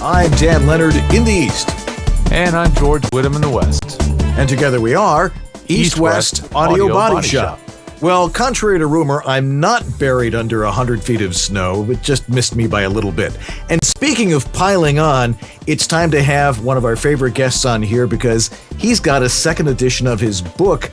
I'm Dan Leonard in the East. And I'm George Whittam in the West. And together we are East-West Audio Body Shop. Well, contrary to rumor, I'm not buried under 100 feet of snow. It just missed me by a little bit. And speaking of piling on, it's time to have one of our favorite guests on here because he's got a second edition of his book,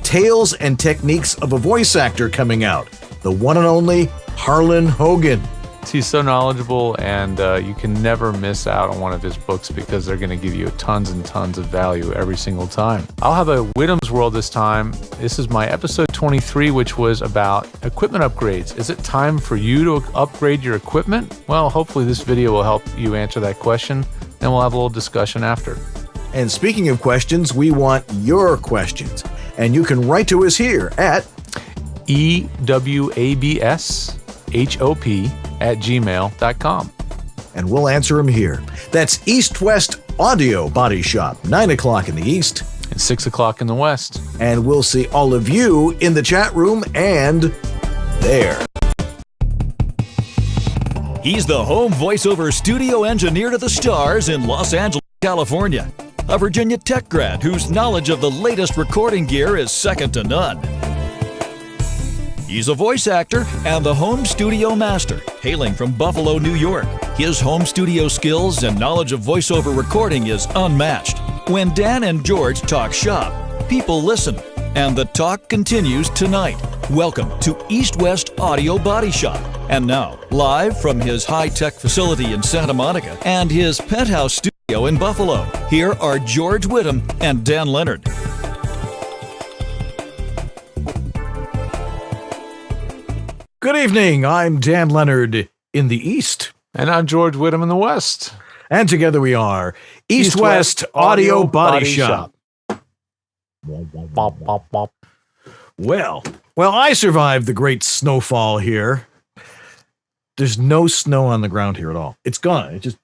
Tales and Techniques of a Voice Actor, coming out. The one and only Harlan Hogan. He's so knowledgeable, and you can never miss out on one of his books because they're going to give you tons and tons of value every single time. I'll have a Whittam's World this time. This is my episode 23, which was about equipment upgrades. Is it time for you to upgrade your equipment? Well, hopefully this video will help you answer that question, and we'll have a little discussion after. And speaking of questions, we want your questions. And you can write to us here at EWABSHOP@gmail.com. And we'll answer them here. That's East-West Audio Body Shop, 9 o'clock in the East. And 6 o'clock in the West. And we'll see all of you in the chat room and there. He's the home voiceover studio engineer to the stars in Los Angeles, California. A Virginia Tech grad whose knowledge of the latest recording gear is second to none. He's a voice actor and the home studio master, hailing from Buffalo, New York. His home studio skills and knowledge of voiceover recording is unmatched. When Dan and George talk shop, people listen, and the talk continues tonight. Welcome to East-West Audio Body Shop. And now, live from his high-tech facility in Santa Monica and his penthouse studio in Buffalo, here are George Whittam and Dan Leonard. Good evening. I'm Dan Leonard in the East. And I'm George Whittam in the West. And together we are East-West Audio Body Shop. Bop, bop, bop. Well, I survived the great snowfall here. There's no snow on the ground here at all. It's gone. It just,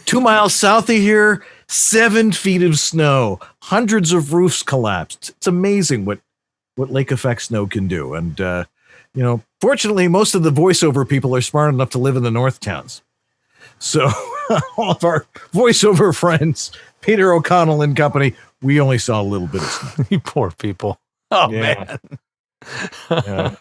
2 miles south of here, 7 feet of snow, hundreds of roofs collapsed. It's amazing what lake effect snow can do. And, fortunately, most of the voiceover people are smart enough to live in the north towns. So all of our voiceover friends, Peter O'Connell and company, we only saw a little bit of snow. You poor people. Oh, yeah. Man. Yeah.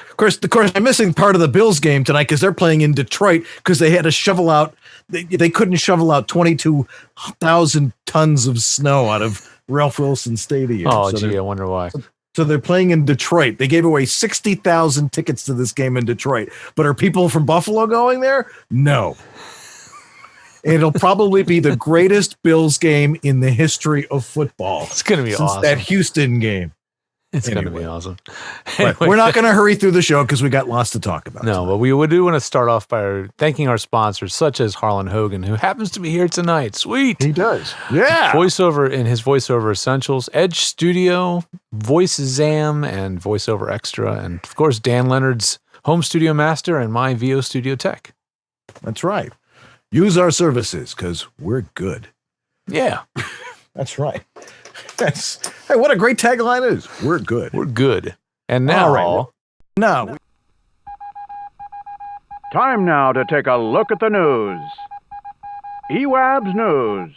Of course, I'm missing part of the Bills game tonight because they're playing in Detroit because they had to shovel out. They couldn't shovel out 22,000 tons of snow out of Ralph Wilson Stadium. Oh, I wonder why. So they're playing in Detroit. They gave away 60,000 tickets to this game in Detroit. But are people from Buffalo going there? No. It'll probably be the greatest Bills game in the history of football. It's going to be awesome. That Houston game. It's going to be awesome. But we're not going to hurry through the show because we got lots to talk about. No, but we do want to start off by thanking our sponsors, such as Harlan Hogan, who happens to be here tonight. Sweet. He does. Yeah. Voiceover in his Voiceover Essentials, Edge Studio, Voice Zam, and Voiceover Extra. And, of course, Dan Leonard's Home Studio Master and my VO Studio Tech. That's right. Use our services because we're good. Yeah. That's right. Hey, what a great tagline it is. We're good. We're good. And now, Time now to take a look at the news. EWABS News.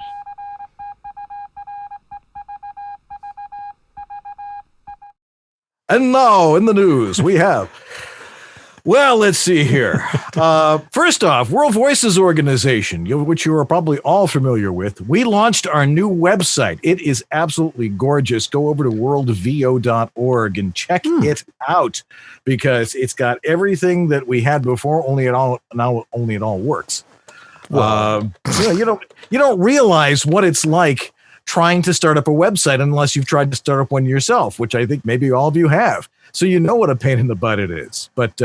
And now in the news we have, well, let's see here. First off, World Voices Organization, which you are probably all familiar with. We launched our new website. It is absolutely gorgeous. Go over to worldvo.org and check it out because it's got everything that we had before. Only it all works. Wow. You don't realize what it's like trying to start up a website unless you've tried to start up one yourself, which I think maybe all of you have. So you know what a pain in the butt it is. But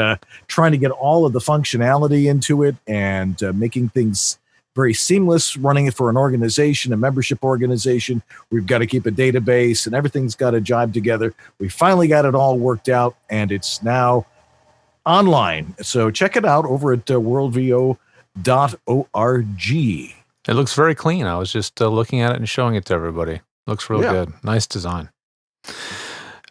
trying to get all of the functionality into it and making things very seamless, running it for an organization, a membership organization. We've got to keep a database and everything's got to jibe together. We finally got it all worked out and it's now online. So check it out over at worldvo.org. It looks very clean. I was just looking at it and showing it to everybody. Looks real good. Nice design.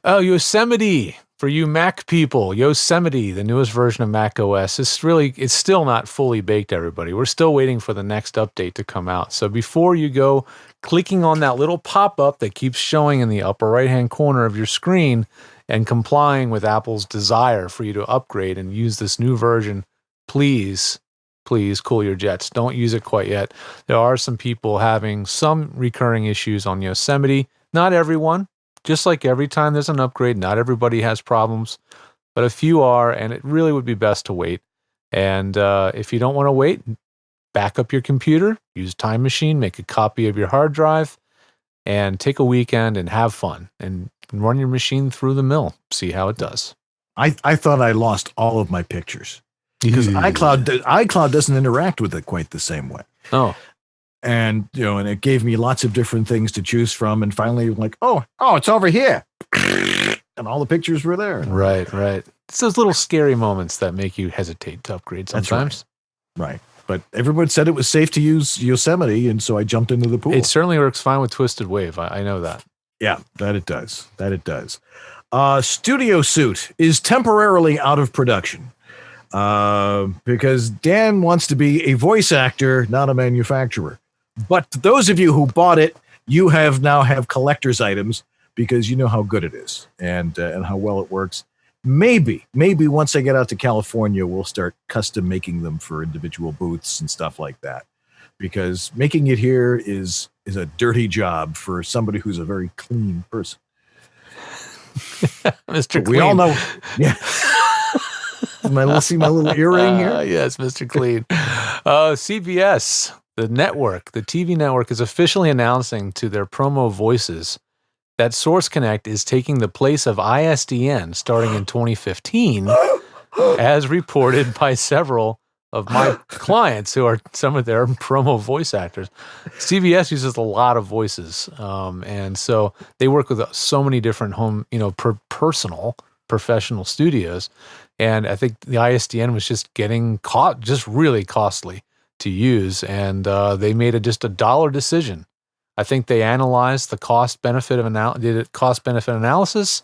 Oh, Yosemite. For you Mac people, Yosemite, the newest version of Mac OS, it's still not fully baked, everybody. We're still waiting for the next update to come out. So before you go clicking on that little pop-up that keeps showing in the upper right-hand corner of your screen and complying with Apple's desire for you to upgrade and use this new version, please cool your jets. Don't use it quite yet. There are some people having some recurring issues on Yosemite. Not everyone. Just like every time there's an upgrade, not everybody has problems, but a few are, and it really would be best to wait. And if you don't want to wait, back up your computer, use Time Machine, make a copy of your hard drive, and take a weekend and have fun and run your machine through the mill. See how it does. I thought I lost all of my pictures because iCloud doesn't interact with it quite the same way. Oh. And, and it gave me lots of different things to choose from. And finally, like, oh, it's over here. And all the pictures were there. Right. It's those little scary moments that make you hesitate to upgrade sometimes. That's right. But everyone said it was safe to use Yosemite. And so I jumped into the pool. It certainly works fine with Twisted Wave. I know that. Yeah, that it does. Studio Suit is temporarily out of production. Because Dan wants to be a voice actor, not a manufacturer. But those of you who bought it, you now have collector's items because you know how good it is and how well it works. Maybe once I get out to California, we'll start custom making them for individual booths and stuff like that. Because making it here is a dirty job for somebody who's a very clean person. Mr. Clean. We all know. Yeah. See my little earring here? Yes, Mr. Clean. CBS, the TV network, is officially announcing to their promo voices that Source Connect is taking the place of ISDN starting in 2015, as reported by several of my clients who are some of their promo voice actors. CBS uses a lot of voices, and so they work with so many different home, professional studios. And I think the ISDN was just getting just really costly to use. And they made just a dollar decision. I think they analyzed the cost-benefit analysis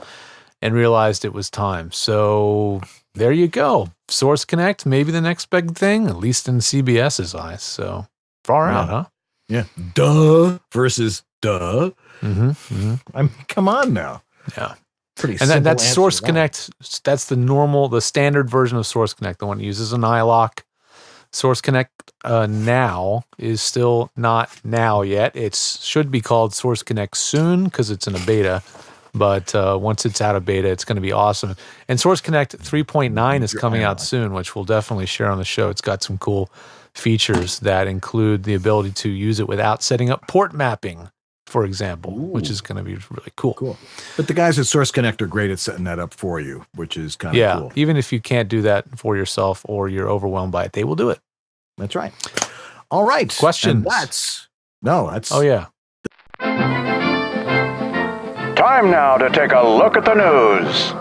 and realized it was time. So there you go. Source Connect, maybe the next big thing, at least in CBS's eyes. So far out, huh? Yeah. Duh versus duh. Mm-hmm. Come on now. Yeah. And that's Source Connect. That's the standard version of Source Connect. The one that uses an iLock. Source Connect now is still not now yet. It should be called Source Connect soon because it's in a beta. But once it's out of beta, it's going to be awesome. And Source Connect 3.9 is coming out soon, which we'll definitely share on the show. It's got some cool features that include the ability to use it without setting up port mapping, for example, which is going to be really cool. But the guys at Source Connect are great at setting that up for you, which is kind of cool. Even if you can't do that for yourself or you're overwhelmed by it, they will do it. That's right. All right. Questions? That's. Oh, yeah. Time now to take a look at the news.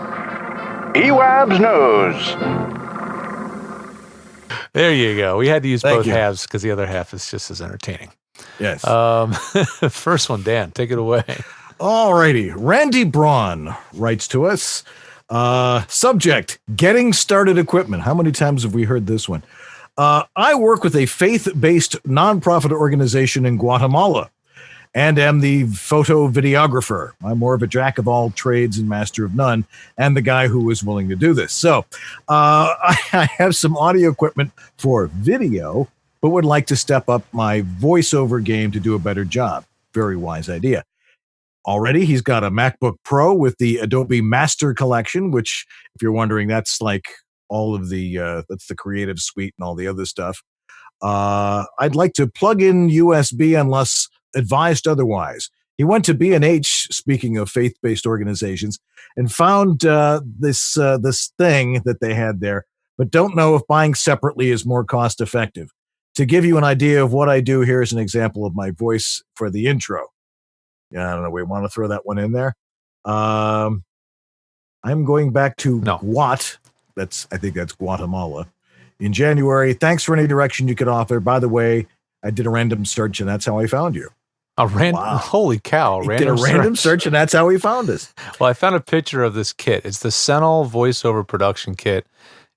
EWABS News. There you go. We had to use both halves because the other half is just as entertaining. Yes. First one, Dan, take it away. All righty. Randy Braun writes to us. Subject, getting started equipment. How many times have we heard this one? I work with a faith-based nonprofit organization in Guatemala and am the photo videographer. I'm more of a jack of all trades and master of none, and the guy who was willing to do this. So I have some audio equipment for video, but would like to step up my voiceover game to do a better job. Very wise idea. Already, he's got a MacBook Pro with the Adobe Master Collection, which, if you're wondering, that's like all of that's the Creative Suite and all the other stuff. I'd like to plug in USB unless advised otherwise. He went to B&H, speaking of faith-based organizations, and found this thing that they had there, but don't know if buying separately is more cost-effective. To give you an idea of what I do, here's an example of my voice for the intro. Yeah, I don't know. We want to throw that one in there. I'm going back to Guat. I think that's Guatemala. In January. Thanks for any direction you could offer. By the way, I did a random search, and that's how I found you. Holy cow! He did a random search, and that's how he found us. Well, I found a picture of this kit. It's the Sentinel voiceover production kit,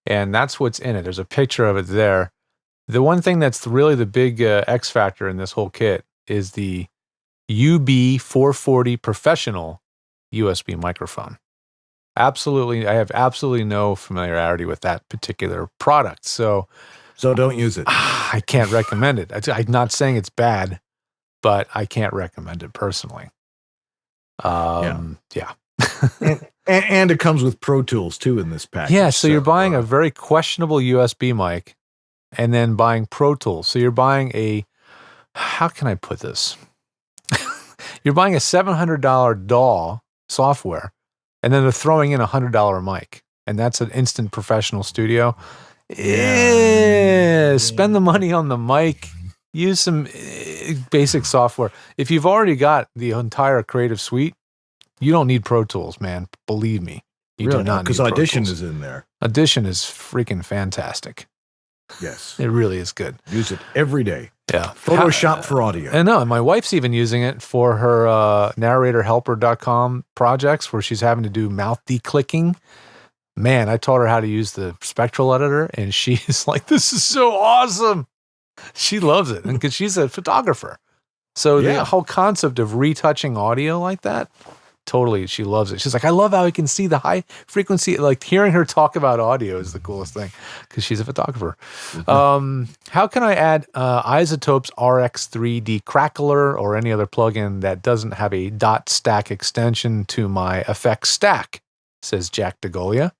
and that's what's in it. There's a picture of it there. The one thing that's really the big X factor in this whole kit is the UB440 Professional USB microphone. Absolutely, I have absolutely no familiarity with that particular product, so don't use it. I can't recommend it. I'm not saying it's bad, but I can't recommend it personally. Yeah. and it comes with Pro Tools too in this package. Yeah, so you're buying a very questionable USB mic and then buying Pro Tools. So you're buying how can I put this? You're buying a $700 DAW software, and then they're throwing in a $100 mic, and that's an instant professional studio. Yeah. Spend the money on the mic. Use some basic software. If you've already got the entire Creative Suite, you don't need Pro Tools, man. Believe me. You do not need because Audition is in there. Audition is freaking fantastic. Yes. It really is good. Use it every day. Yeah. Photoshop for audio. I know. And my wife's even using it for her narratorhelper.com projects where she's having to do mouth declicking. Man, I taught her how to use the spectral editor, and she is like, this is so awesome. She loves it, and because she's a photographer. So the whole concept of retouching audio like that, totally, she loves it. She's like, I love how I can see the high frequency. Like hearing her talk about audio is the coolest thing because she's a photographer. Mm-hmm. How can I add Isotope's RX3 decrackler or any other plugin that doesn't have a dot stack extension to my effects stack? Says Jack DeGolia.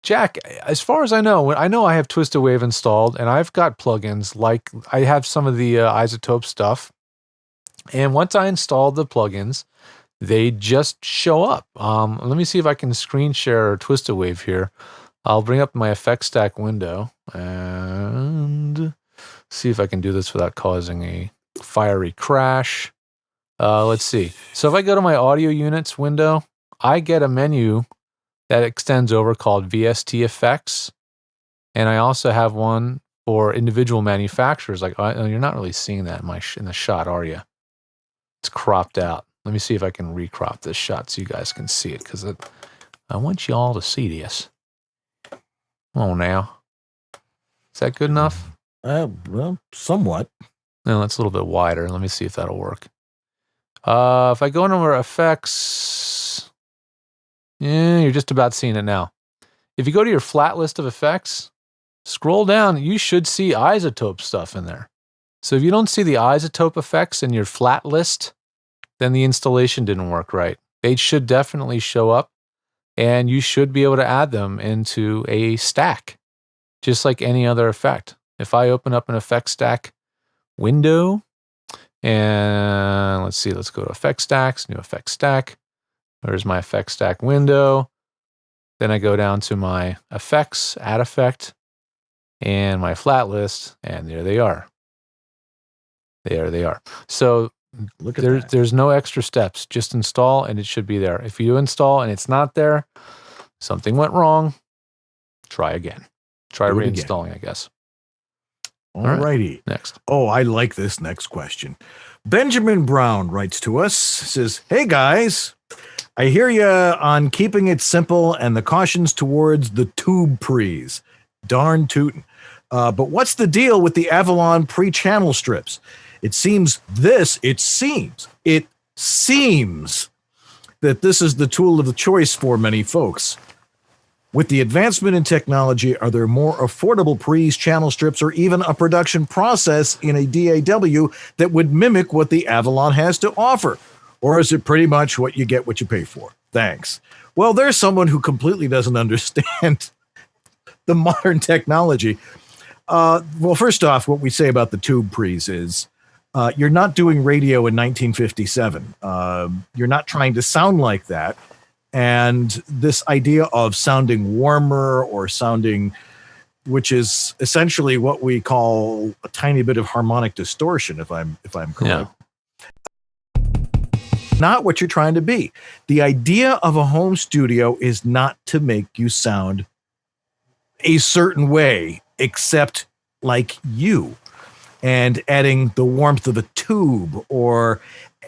Jack, as far as I know I have Twisted Wave installed, and I've got plugins like I have some of the Isotope stuff. And once I installed the plugins, they just show up. Let me see if I can screen share Twisted Wave here. I'll bring up my effects stack window and see if I can do this without causing a fiery crash. Let's see. So if I go to my audio units window, I get a menu that extends over called VST Effects. And I also have one for individual manufacturers. Like, you're not really seeing that in the shot, are you? It's cropped out. Let me see if I can recrop this shot so you guys can see it, because I want you all to see this. Come on now. Is that good enough? Well, somewhat. No, that's a little bit wider. Let me see if that'll work. If I go into effects, you're just about seeing it now. If you go to your flat list of effects, scroll down, you should see Isotope stuff in there. So if you don't see the Isotope effects in your flat list, then the installation didn't work right. They should definitely show up, and you should be able to add them into a stack, just like any other effect. If I open up an effect stack window, and let's see, let's go to effect stacks, new effect stack. There's my effect stack window. Then I go down to my effects, add effect, and my flat list, and there they are. There they are. So there's no extra steps. Just install, and it should be there. If you install and it's not there, something went wrong. Try again. Try reinstalling, I guess. All righty. Next. Oh, I like this next question. Benjamin Brown writes to us, says, hey guys, I hear you on keeping it simple and the cautions towards the tube pre's. Darn tootin'. But what's the deal with the Avalon pre-channel strips? It seems that this is the tool of the choice for many folks. With the advancement in technology, are there more affordable pre's, channel strips, or even a production process in a DAW that would mimic what the Avalon has to offer? Or is it pretty much what you get, what you pay for? Thanks. Well, there's someone who completely doesn't understand the modern technology. Well, first off, what we say about the tube pre's is you're not doing radio in 1957. You're not trying to sound like that. And this idea of sounding warmer or sounding, which is essentially what we call a tiny bit of harmonic distortion, if I'm correct. Yeah. Not what you're trying to be. The idea of a home studio is not to make you sound a certain way, except like you. and adding the warmth of a tube or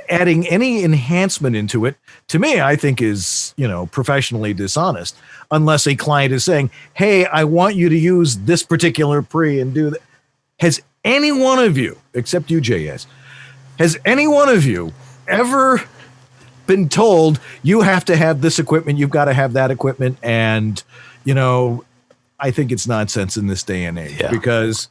adding any enhancement into it, to me, I think is, professionally dishonest, unless a client is saying, hey, I want you to use this particular pre and do that. Has any one of you, except you, JS, has any one of you ever been told you have to have this equipment, you've got to have that equipment? And, I think it's nonsense in this day and age because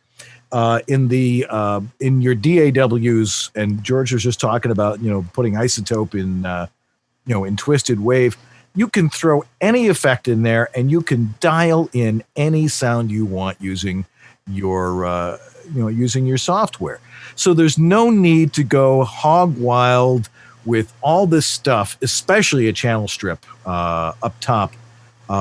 in your DAWs, and George was just talking about, putting isotope in Twisted Wave, you can throw any effect in there and you can dial in any sound you want using your software. So there's no need to go hog wild with all this stuff, especially a channel strip up top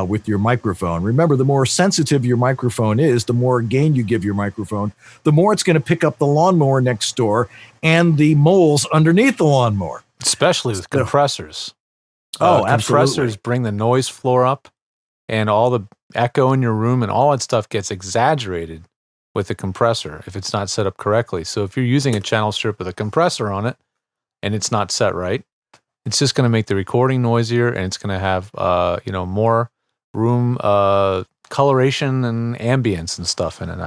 with your microphone. Remember, the more sensitive your microphone is, the more gain you give your microphone, the more it's going to pick up the lawnmower next door and the moles underneath the lawnmower. Especially with compressors. Absolutely. Compressors bring the noise floor up, and all the echo in your room and all that stuff gets exaggerated with the compressor if it's not set up correctly. So if you're using a channel strip with a compressor on it and it's not set right, it's just going to make the recording noisier, and it's going to have more room coloration and ambience and stuff in it.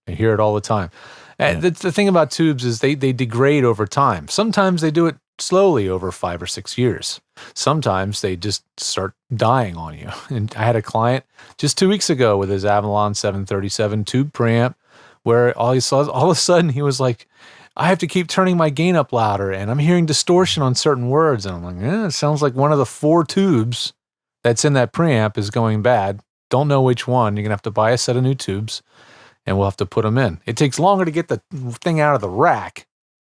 I hear it all the time. And the thing about tubes is they degrade over time. Sometimes they do it slowly over 5 or 6 years. Sometimes they just start dying on you. And I had a client just 2 weeks ago with his Avalon 737 tube preamp where all of a sudden he was like, I have to keep turning my gain up louder and I'm hearing distortion on certain words. And I'm like, it sounds like one of the 4 tubes that's in that preamp is going bad. Don't know which one. You're going to have to buy a set of new tubes and we'll have to put them in. It takes longer to get the thing out of the rack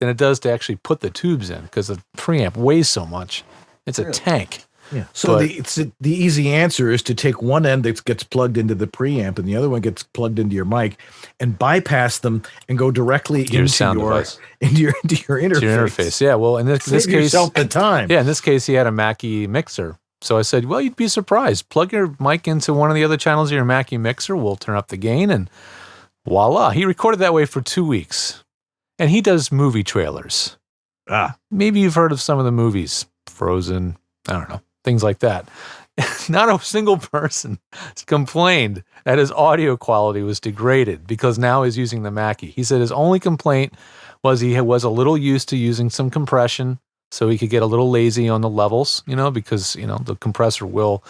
than it does to actually put the tubes in because the preamp weighs so much. It's a tank. Yeah. So the easy answer is to take one end that gets plugged into the preamp and the other one gets plugged into your mic and bypass them and go directly into your interface. To your interface. Yeah. Well, in this case, yourself the time. Yeah. In this case, he had a Mackie mixer. So I said, well, you'd be surprised. Plug your mic into one of the other channels of your Mackie mixer. We'll turn up the gain and voila. He recorded that way for 2 weeks. And he does movie trailers. Maybe you've heard of some of the movies. Frozen. I don't know. Things like that. Not a single person complained that his audio quality was degraded because now he's using the Mackie. He said his only complaint was he was a little used to using some compression so he could get a little lazy on the levels, because, the compressor will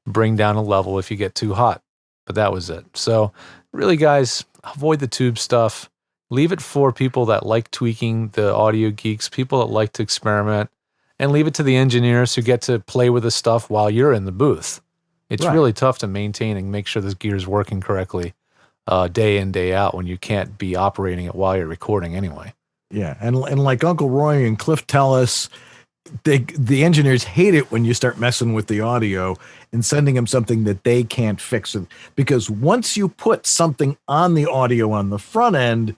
bring down a level if you get too hot. But that was it. So really, guys, avoid the tube stuff. Leave it for people that like tweaking, the audio geeks, people that like to experiment, and leave it to the engineers who get to play with the stuff while you're in the booth. It's really tough to maintain and make sure this gear is working correctly day in, day out when you can't be operating it while you're recording anyway. Yeah, and like Uncle Roy and Cliff tell us, the engineers hate it when you start messing with the audio and sending them something that they can't fix. Because once you put something on the audio on the front end,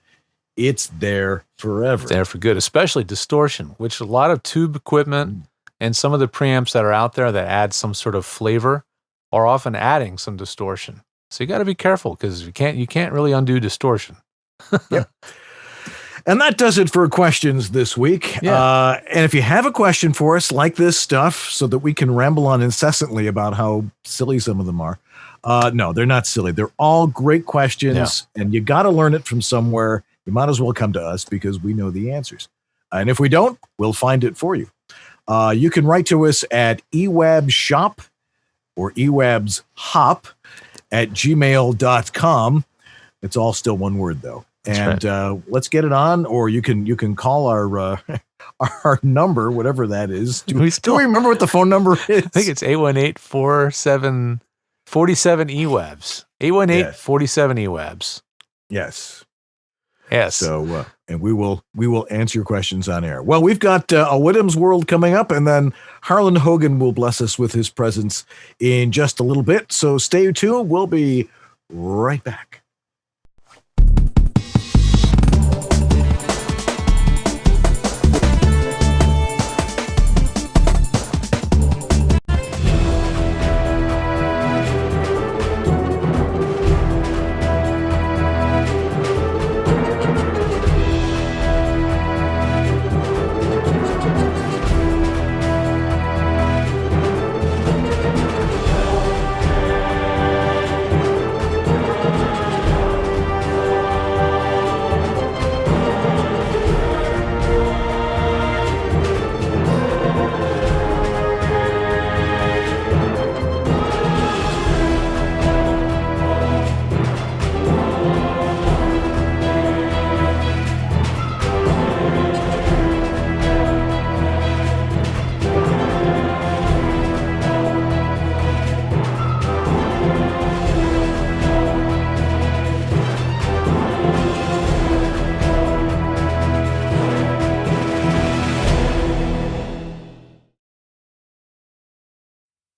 it's there forever. It's there for good, especially distortion, which a lot of tube equipment and some of the preamps that are out there that add some sort of flavor are often adding some distortion. So you got to be careful because you can't really undo distortion. Yep. And that does it for questions this week. Yeah. And if you have a question for us like this stuff so that we can ramble on incessantly about how silly some of them are. No, they're not silly. They're all great questions and you got to learn it from somewhere. You might as well come to us because we know the answers. And if we don't, we'll find it for you. You can write to us at EWABShop or EWABSHop at gmail.com. It's all still one word, though. That's right. Let's get it on, or you can call our number, whatever that is. Do we remember what the phone number is? I think it's 818-47 EWABS. 818-47 EWABS. Yes. Yes. So, and we will answer your questions on air. Well, we've got a Whittam's World coming up, and then Harlan Hogan will bless us with his presence in just a little bit. So stay tuned. We'll be right back.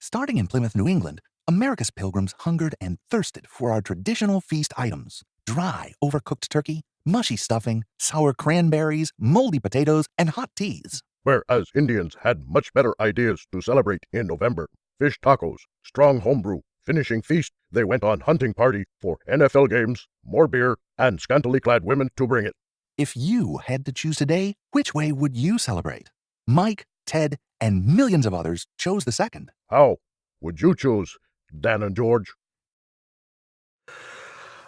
Starting in Plymouth, New England, America's pilgrims hungered and thirsted for our traditional feast items. Dry, overcooked turkey, mushy stuffing, sour cranberries, moldy potatoes, and hot teas. Whereas Indians had much better ideas to celebrate in November. Fish tacos, strong homebrew, finishing feast, they went on hunting party for NFL games, more beer, and scantily clad women to bring it. If you had to choose today, which way would you celebrate? Mike, Ted, and millions of others chose the second. How would you choose, Dan and George?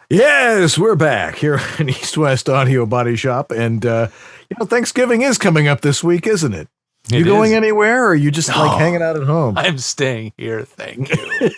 Yes, we're back here in East West Audio Body Shop, and Thanksgiving is coming up this week, isn't it? You going anywhere, or are you just like hanging out at home? I'm staying here, thank you.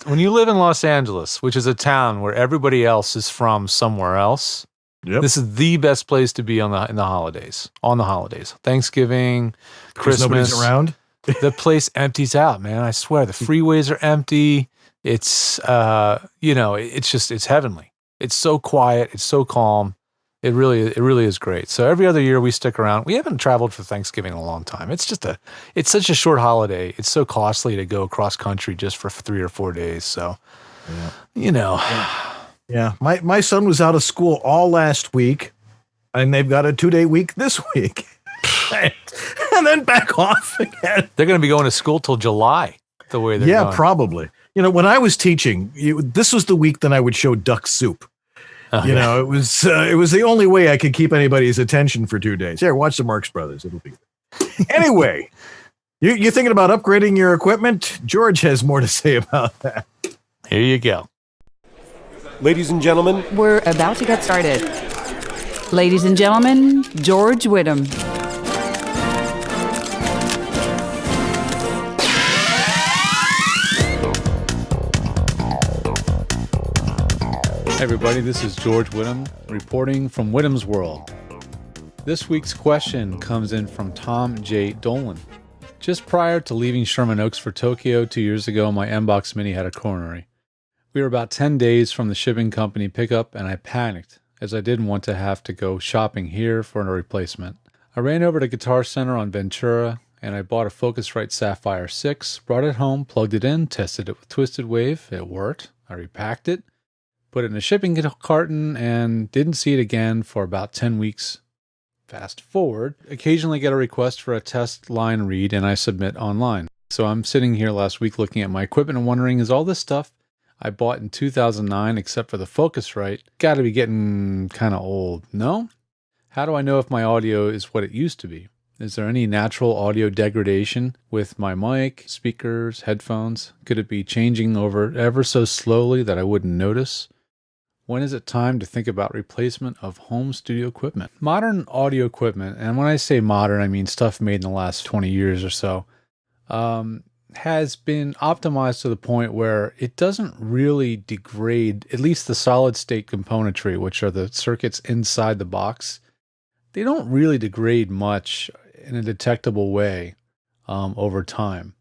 When you live in Los Angeles, which is a town where everybody else is from somewhere else, this is the best place to be in the holidays. On the holidays, Thanksgiving, Christmas. Nobody's around. The place empties out, man. I swear, the freeways are empty. It's it's heavenly. It's so quiet. It's so calm. It really is great. So every other year we stick around. We haven't traveled for Thanksgiving in a long time. It's such a short holiday. It's so costly to go cross country just for 3 or 4 days. So, Yeah. My son was out of school all last week, and they've got a 2-day week this week. And then back off again. They're going to be going to school till July, the way they're going. Probably. When I was teaching, this was the week that I would show duck soup. It was the only way I could keep anybody's attention for 2 days. Here, watch the Marx Brothers. It'll be good. Anyway, you thinking about upgrading your equipment? George has more to say about that. Here you go. Ladies and gentlemen, we're about to get started. Ladies and gentlemen, George Whittam. Hey everybody, this is George Whittam reporting from Whittam's World. This week's question comes in from Tom J. Dolan. Just prior to leaving Sherman Oaks for Tokyo 2 years ago, my M-Box Mini had a coronary. We were about 10 days from the shipping company pickup, and I panicked, as I didn't want to have to go shopping here for a replacement. I ran over to Guitar Center on Ventura, and I bought a Focusrite Sapphire 6, brought it home, plugged it in, tested it with Twisted Wave. It worked. I repacked it, put it in a shipping carton, and didn't see it again for about 10 weeks. Fast forward, occasionally get a request for a test line read, and I submit online. So I'm sitting here last week looking at my equipment and wondering, is all this stuff I bought in 2009, except for the Focusrite, got to be getting kind of old, no? How do I know if my audio is what it used to be? Is there any natural audio degradation with my mic, speakers, headphones? Could it be changing over ever so slowly that I wouldn't notice? When is it time to think about replacement of home studio equipment? Modern audio equipment, and when I say modern, I mean stuff made in the last 20 years or so, has been optimized to the point where it doesn't really degrade, at least the solid state componentry, which are the circuits inside the box. They don't really degrade much in a detectable way over time.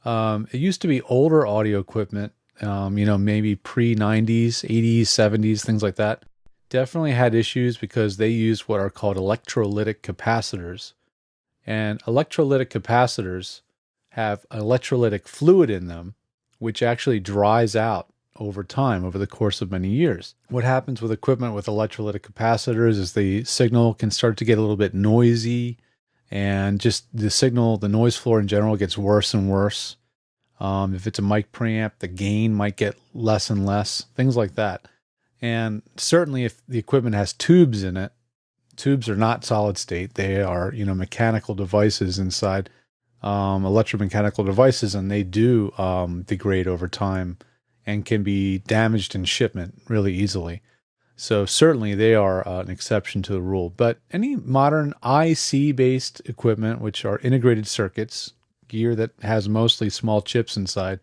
It used to be older audio equipment, maybe pre-90s, 80s, 70s, things like that, definitely had issues because they used what are called electrolytic capacitors. And electrolytic capacitors have electrolytic fluid in them, which actually dries out over time, over the course of many years. What happens with equipment with electrolytic capacitors is the signal can start to get a little bit noisy, and just the signal, the noise floor in general gets worse and worse. If it's a mic preamp, the gain might get less and less, things like that. And certainly if the equipment has tubes in it, tubes are not solid state. They are, mechanical devices inside, electromechanical devices, and they do degrade over time and can be damaged in shipment really easily. So certainly they are an exception to the rule. But any modern IC-based equipment, which are integrated circuits, gear that has mostly small chips inside,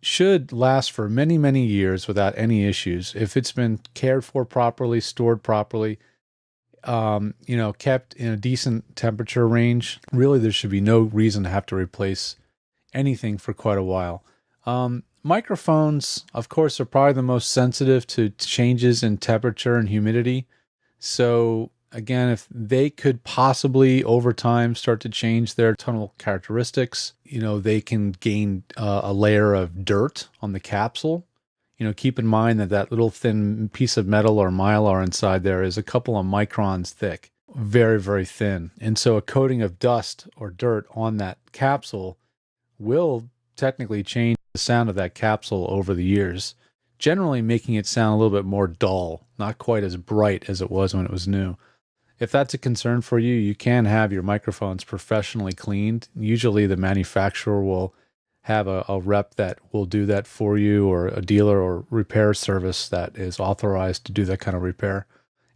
should last for many, many years without any issues. If it's been cared for properly, stored properly, kept in a decent temperature range, really there should be no reason to have to replace anything for quite a while. Microphones, of course, are probably the most sensitive to changes in temperature and humidity. So again, if they could possibly over time start to change their tonal characteristics, they can gain a layer of dirt on the capsule. Keep in mind that little thin piece of metal or mylar inside there is a couple of microns thick, very, very thin. And so a coating of dust or dirt on that capsule will technically change the sound of that capsule over the years, generally making it sound a little bit more dull, not quite as bright as it was when it was new. If that's a concern for you, you can have your microphones professionally cleaned. Usually the manufacturer will have a rep that will do that for you, or a dealer or repair service that is authorized to do that kind of repair.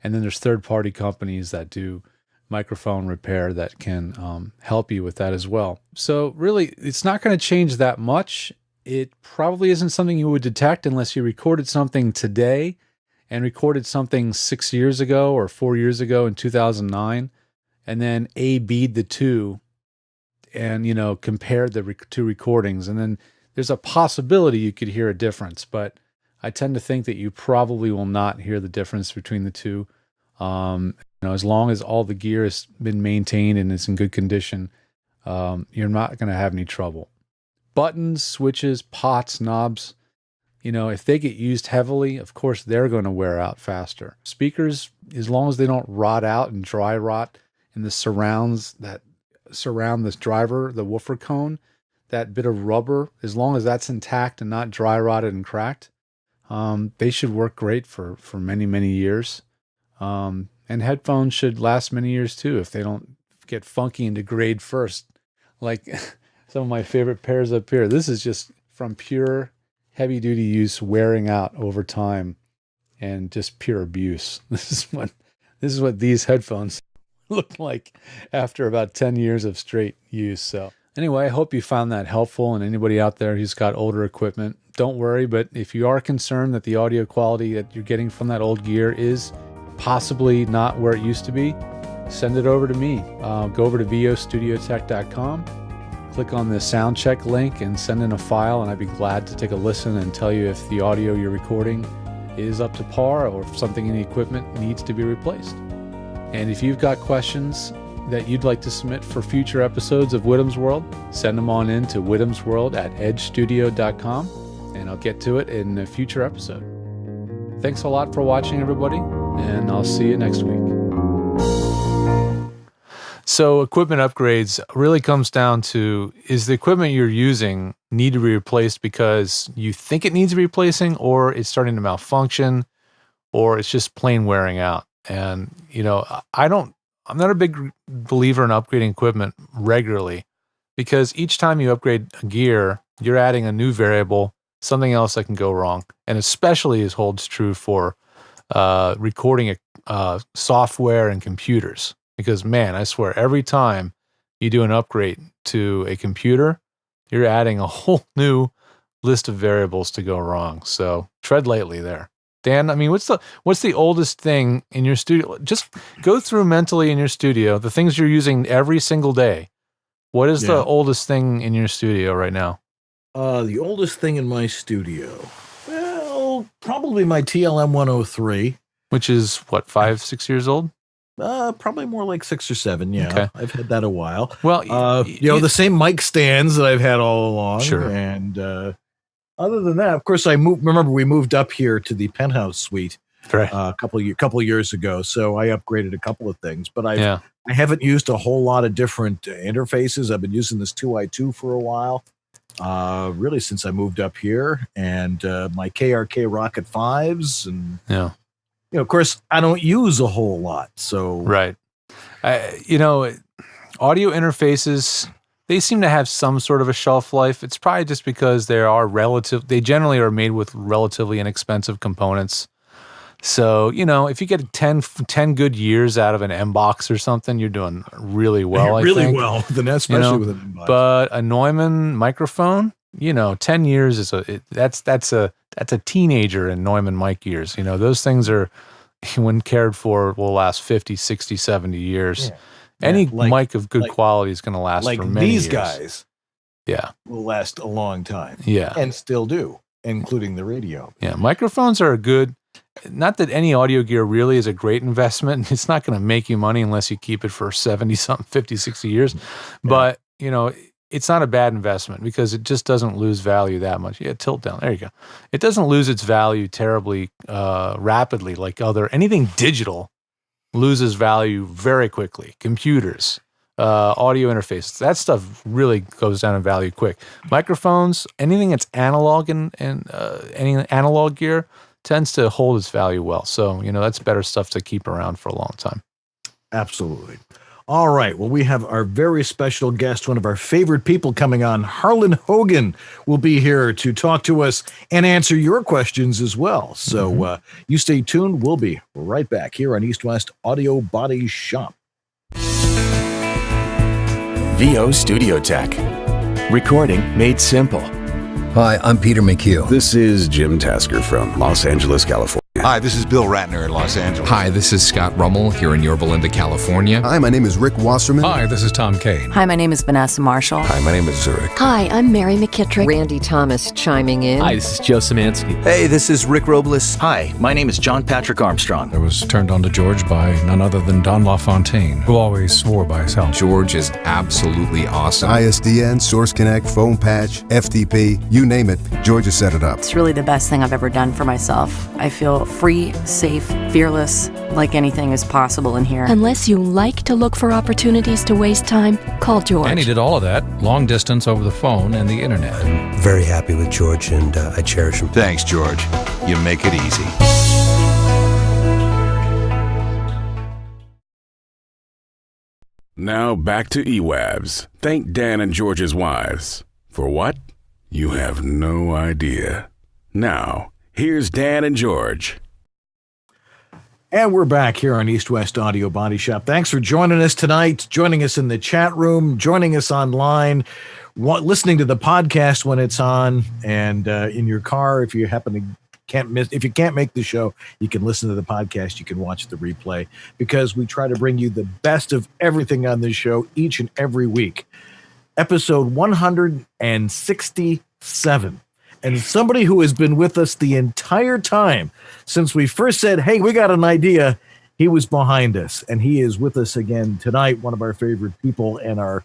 And then there's third-party companies that do microphone repair that can help you with that as well. So really, it's not going to change that much. It probably isn't something you would detect unless you recorded something today and recorded something 6 years ago or 4 years ago in 2009, and then A-B'd the two and, compared the two recordings. And then there's a possibility you could hear a difference, but I tend to think that you probably will not hear the difference between the two. As long as all the gear has been maintained and it's in good condition, you're not going to have any trouble. Buttons, switches, pots, knobs, if they get used heavily, of course, they're going to wear out faster. Speakers, as long as they don't rot out and dry rot in the surrounds that surround this driver, the woofer cone, that bit of rubber, as long as that's intact and not dry rotted and cracked, they should work great for many, many years. And headphones should last many years too if they don't get funky and degrade first. Like some of my favorite pairs up here. This is just from pure heavy-duty use wearing out over time and just pure abuse. This is what these headphones look like after about 10 years of straight use. So anyway, I hope you found that helpful, and anybody out there who's got older equipment, don't worry, but if you are concerned that the audio quality that you're getting from that old gear is possibly not where it used to be, send it over to me. Go over to vostudiotech.com, click on the sound check link and send in a file, and I'd be glad to take a listen and tell you if the audio you're recording is up to par or if something in the equipment needs to be replaced. And if you've got questions that you'd like to submit for future episodes of Whittam's World, send them on in to whittamsworld@edgestudio.com, and I'll get to it in a future episode. Thanks a lot for watching, everybody, and I'll see you next week. So equipment upgrades really comes down to, is the equipment you're using need to be replaced because you think it needs replacing, or it's starting to malfunction, or it's just plain wearing out? And, I'm not a big believer in upgrading equipment regularly, because each time you upgrade gear, you're adding a new variable, something else that can go wrong. And especially this holds true for recording software and computers. Because, man, I swear, every time you do an upgrade to a computer, you're adding a whole new list of variables to go wrong. So tread lightly there. Dan, what's the oldest thing in your studio? Just go through mentally in your studio the things you're using every single day. What is the oldest thing in your studio right now? The oldest thing in my studio? Well, probably my TLM 103. Which is, what, 5-6 years old? Probably more like 6 or 7. Yeah, okay. I've had that a while. Well, the same mic stands that I've had all along. Sure. And other than that, of course, we moved up here to the penthouse suite right. a couple years ago. So I upgraded a couple of things, but I haven't used a whole lot of different interfaces. I've been using this 2i2 for a while, really since I moved up here, and my KRK Rocket 5s, and of course, I don't use a whole lot. So right, audio interfaces, they seem to have some sort of a shelf life. It's probably just because they generally are made with relatively inexpensive components. So, if you get 10 good years out of an M-Box or something, you're doing really well, I think. Well, especially with an M-Box. But a Neumann microphone, 10 years is that's a teenager in Neumann mic years. Those things are, when cared for, will last 50, 60, 70 years. Yeah. Any mic of good quality is going to last for many years. These guys will last a long time. Yeah. And still do, including the radio. Yeah, microphones are good. not that any audio gear really is a great investment. It's not going to make you money unless you keep it for 70 something, 50, 60 years. But, it's not a bad investment because it just doesn't lose value that much. Yeah, tilt down. There you go. It doesn't lose its value terribly rapidly like anything digital loses value very quickly. Computers, audio interfaces, that stuff really goes down in value quick. Microphones, anything that's analog and any analog gear tends to hold its value well. So, that's better stuff to keep around for a long time. Absolutely. All right. Well, we have our very special guest, one of our favorite people coming on. Harlan Hogan will be here to talk to us and answer your questions as well. So you stay tuned. We'll be right back here on East West Audio Body Shop. VO Studio Tech. Recording made simple. Hi, I'm Peter McHugh. This is Jim Tasker from Los Angeles, California. Hi, this is Bill Ratner in Los Angeles. Hi, this is Scott Rummel here in Yorba Linda, California. Hi, my name is Rick Wasserman. Hi, this is Tom Kane. Hi, my name is Vanessa Marshall. Hi, my name is Zurich. Hi, I'm Mary McKittrick. Randy Thomas chiming in. Hi, this is Joe Szymanski. Hey, this is Rick Robles. Hi, my name is John Patrick Armstrong. I was turned on to George by none other than Don LaFontaine, who always swore by his health. George is absolutely awesome. ISDN, Source Connect, Phone Patch, FTP, you name it, George has set it up. It's really the best thing I've ever done for myself. I feel free, safe, fearless, like anything is possible in here. Unless you like to look for opportunities to waste time, call George. And he did all of that, long distance over the phone and the internet. I'm very happy with George, and I cherish him. Thanks, George. You make it easy. Now back to EWABS. Thank Dan and George's wives. For what? You have no idea. Now, here's Dan and George. And we're back here on East West Audio Body Shop. Thanks for joining us tonight, joining us in the chat room, joining us online, listening to the podcast when it's on, and in your car if you if you can't make the show, you can listen to the podcast, you can watch the replay, because we try to bring you the best of everything on this show each and every week. Episode 167. And somebody who has been with us the entire time since we first said, hey, we got an idea, he was behind us. And he is with us again tonight, one of our favorite people and our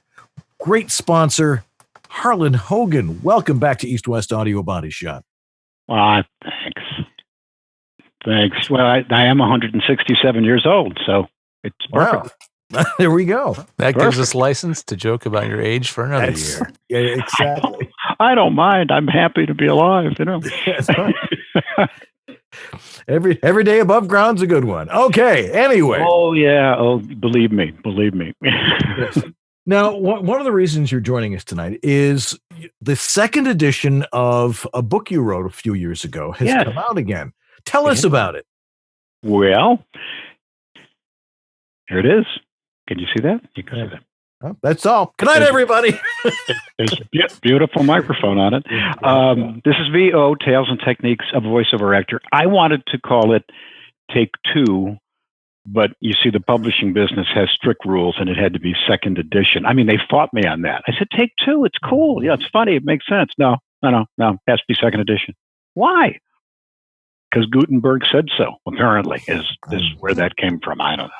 great sponsor, Harlan Hogan. Welcome back to East West Audio Body Shop. Thanks. Well, I am 167 years old, so it's perfect. Wow. There we go. That gives us license to joke about your age for another year. Yeah, exactly. I don't mind. I'm happy to be alive, That's right. Every day above ground's a good one. Okay, anyway. Oh, yeah. Oh, believe me. Yes. Now, one of the reasons you're joining us tonight is the second edition of a book you wrote a few years ago has come out again. Tell us about it. Well, here it is. Can you see that? You can see that. Well, that's all. Good night, everybody. There's a beautiful microphone on it. This is VO, Tales and Techniques of a Voiceover Actor. I wanted to call it Take Two, but you see the publishing business has strict rules, and it had to be second edition. I mean, they fought me on that. I said, Take Two, it's cool. Yeah, it's funny. It makes sense. No. It has to be second edition. Why? Because Gutenberg said so, apparently, is where that came from. I don't know.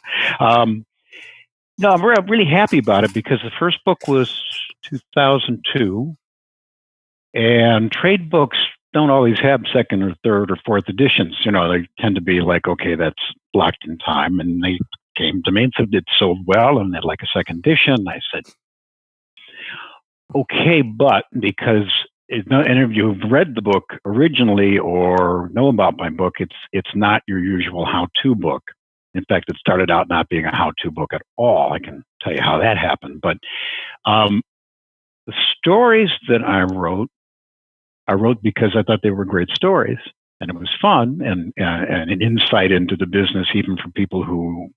No, I'm really happy about it because the first book was 2002, and trade books don't always have second or third or fourth editions. They tend to be like, okay, that's blocked in time. And they came to me and said it sold well and they'd like a second edition. I said, okay, but because any of you who've read the book originally or know about my book, it's not your usual how-to book. In fact, it started out not being a how-to book at all. I can tell you how that happened. But the stories that I wrote because I thought they were great stories, and it was fun and an insight into the business, even for people who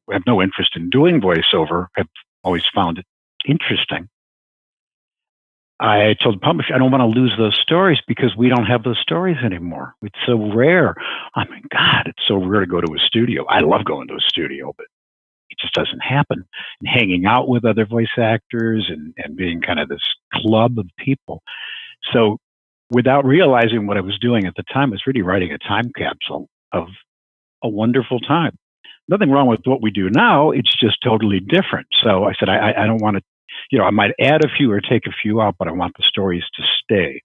have no interest in doing voiceover, have always found it interesting. I told the publisher, I don't want to lose those stories because we don't have those stories anymore. It's so rare. I mean, God, it's so rare to go to a studio. I love going to a studio, but it just doesn't happen. And hanging out with other voice actors and being kind of this club of people. So without realizing what I was doing at the time, I was really writing a time capsule of a wonderful time. Nothing wrong with what we do now. It's just totally different. So I said, I don't want to, I might add a few or take a few out, but I want the stories to stay.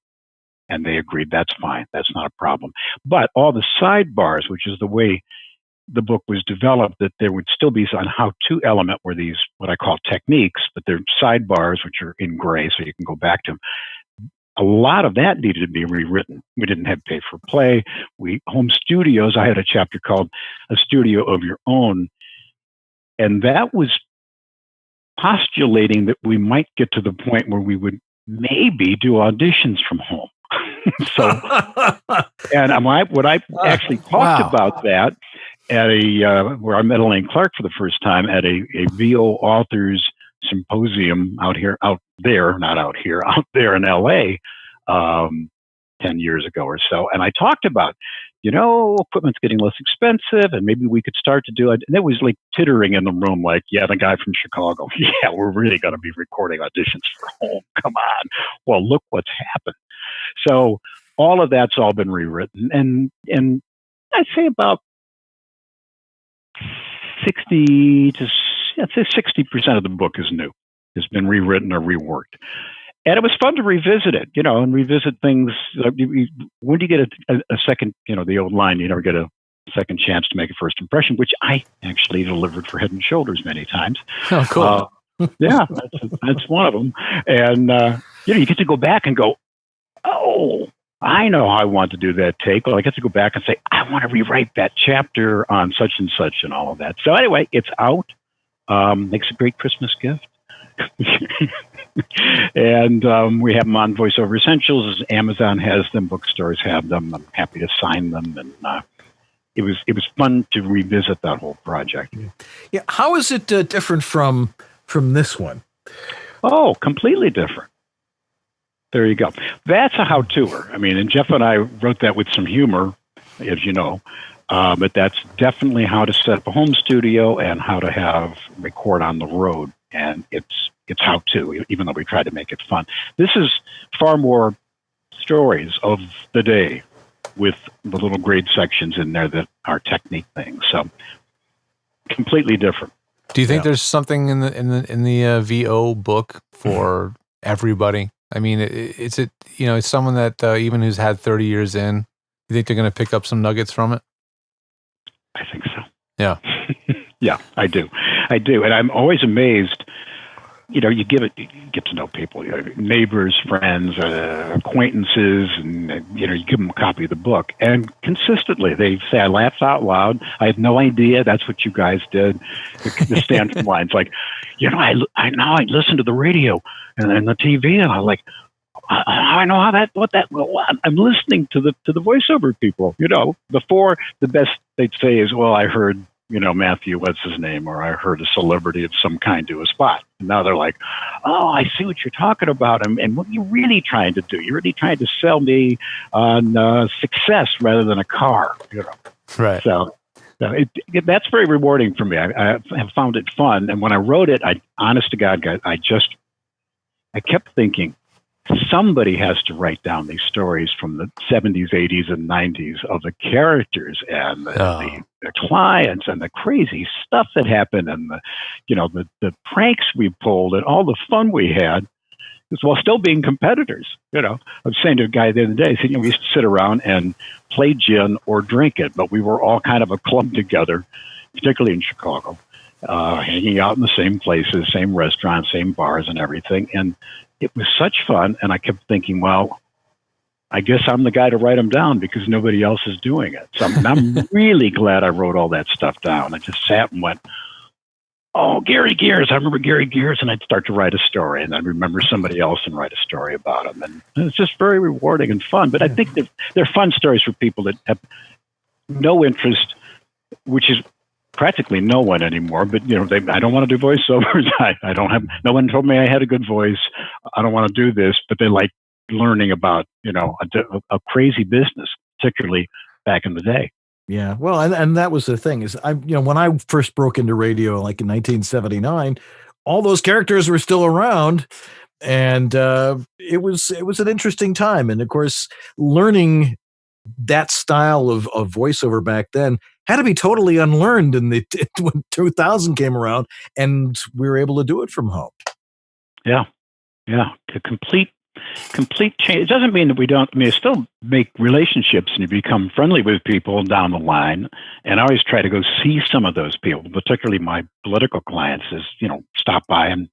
And they agreed, that's fine. That's not a problem. But all the sidebars, which is the way the book was developed, that there would still be some how-to element where these, what I call techniques, but they're sidebars, which are in gray, so you can go back to them. A lot of that needed to be rewritten. We didn't have pay for play. Home studios, I had a chapter called A Studio of Your Own. And that was postulating that we might get to the point where we would maybe do auditions from home. So, and when I actually talked about that at where I met Elaine Clark for the first time at a VO authors symposium out there in LA, 10 years ago or so. And I talked about, equipment's getting less expensive and maybe we could start to do it. And it was like tittering in the room, like, yeah, the guy from Chicago. Yeah, we're really going to be recording auditions for home. Come on. Well, look what's happened. So all of that's all been rewritten. And I'd say about 60% of the book is new. It's been rewritten or reworked. And it was fun to revisit it, and revisit things. When do you get a second, the old line, you never get a second chance to make a first impression, which I actually delivered for Head and Shoulders many times. Oh, cool. Yeah, that's one of them. And, you get to go back and go, oh, I know how I want to do that take. Well, I get to go back and say, I want to rewrite that chapter on such and such and all of that. So anyway, it's out. Makes a great Christmas gift. And we have them on Voiceover Essentials. Amazon has them. Bookstores have them. I'm happy to sign them. And it was fun to revisit that whole project. Yeah. How is it different from this one? Oh, completely different. There you go. That's a how-toer. I mean, and Jeff and I wrote that with some humor, as you know. But that's definitely how to set up a home studio and how to record on the road. And it's how-to, even though we tried to make it fun. This is far more stories of the day with the little grade sections in there that are technique things. So completely different. Do you think there's something in the VO book for everybody? I mean, it's someone that even who's had 30 years in, you think they're going to pick up some nuggets from it? I think so. Yeah. Yeah, I do. And I'm always amazed, you get to know people, neighbors, friends, acquaintances, and, you give them a copy of the book. And consistently, they say, I laughed out loud. I had no idea that's what you guys did. The stand lines like, I listen to the radio and the TV, and I'm like, I know I'm listening to the voiceover people, before the best they'd say is, well, I heard, Matthew, what's his name? Or I heard a celebrity of some kind do a spot. And now they're like, oh, I see what you're talking about. And what you're really trying to do, you're really trying to sell me on success rather than a car, Right. So that's very rewarding for me. I have found it fun. And when I wrote it, honest to God, guys, I kept thinking, somebody has to write down these stories from the 70s, 80s, and 90s of the characters and the clients and the crazy stuff that happened and the pranks we pulled and all the fun we had, while still being competitors. I was saying to a guy the other day, I said, we used to sit around and play gin or drink it, but we were all kind of a club together, particularly in Chicago, hanging out in the same places, same restaurants, same bars and everything. And it was such fun, and I kept thinking, well, I guess I'm the guy to write them down because nobody else is doing it. So I'm really glad I wrote all that stuff down. I just sat and went, oh, Gary Gears. I remember Gary Gears, and I'd start to write a story, and I'd remember somebody else and write a story about him. And it's just very rewarding and fun. But I think they're fun stories for people that have no interest, which is practically no one anymore, but I don't want to do voiceovers. I don't have, no one told me I had a good voice. I don't want to do this, but they like learning about, a crazy business, particularly back in the day. Yeah. Well, and that was the thing is when I first broke into radio, like in 1979, all those characters were still around, and it was an interesting time. And of course, learning that style of voiceover back then had to be totally unlearned when 2000 came around and we were able to do it from home. Yeah. A complete change. It doesn't mean that we don't. I mean, I still make relationships and you become friendly with people down the line. And I always try to go see some of those people, particularly my political clients, is, stop by and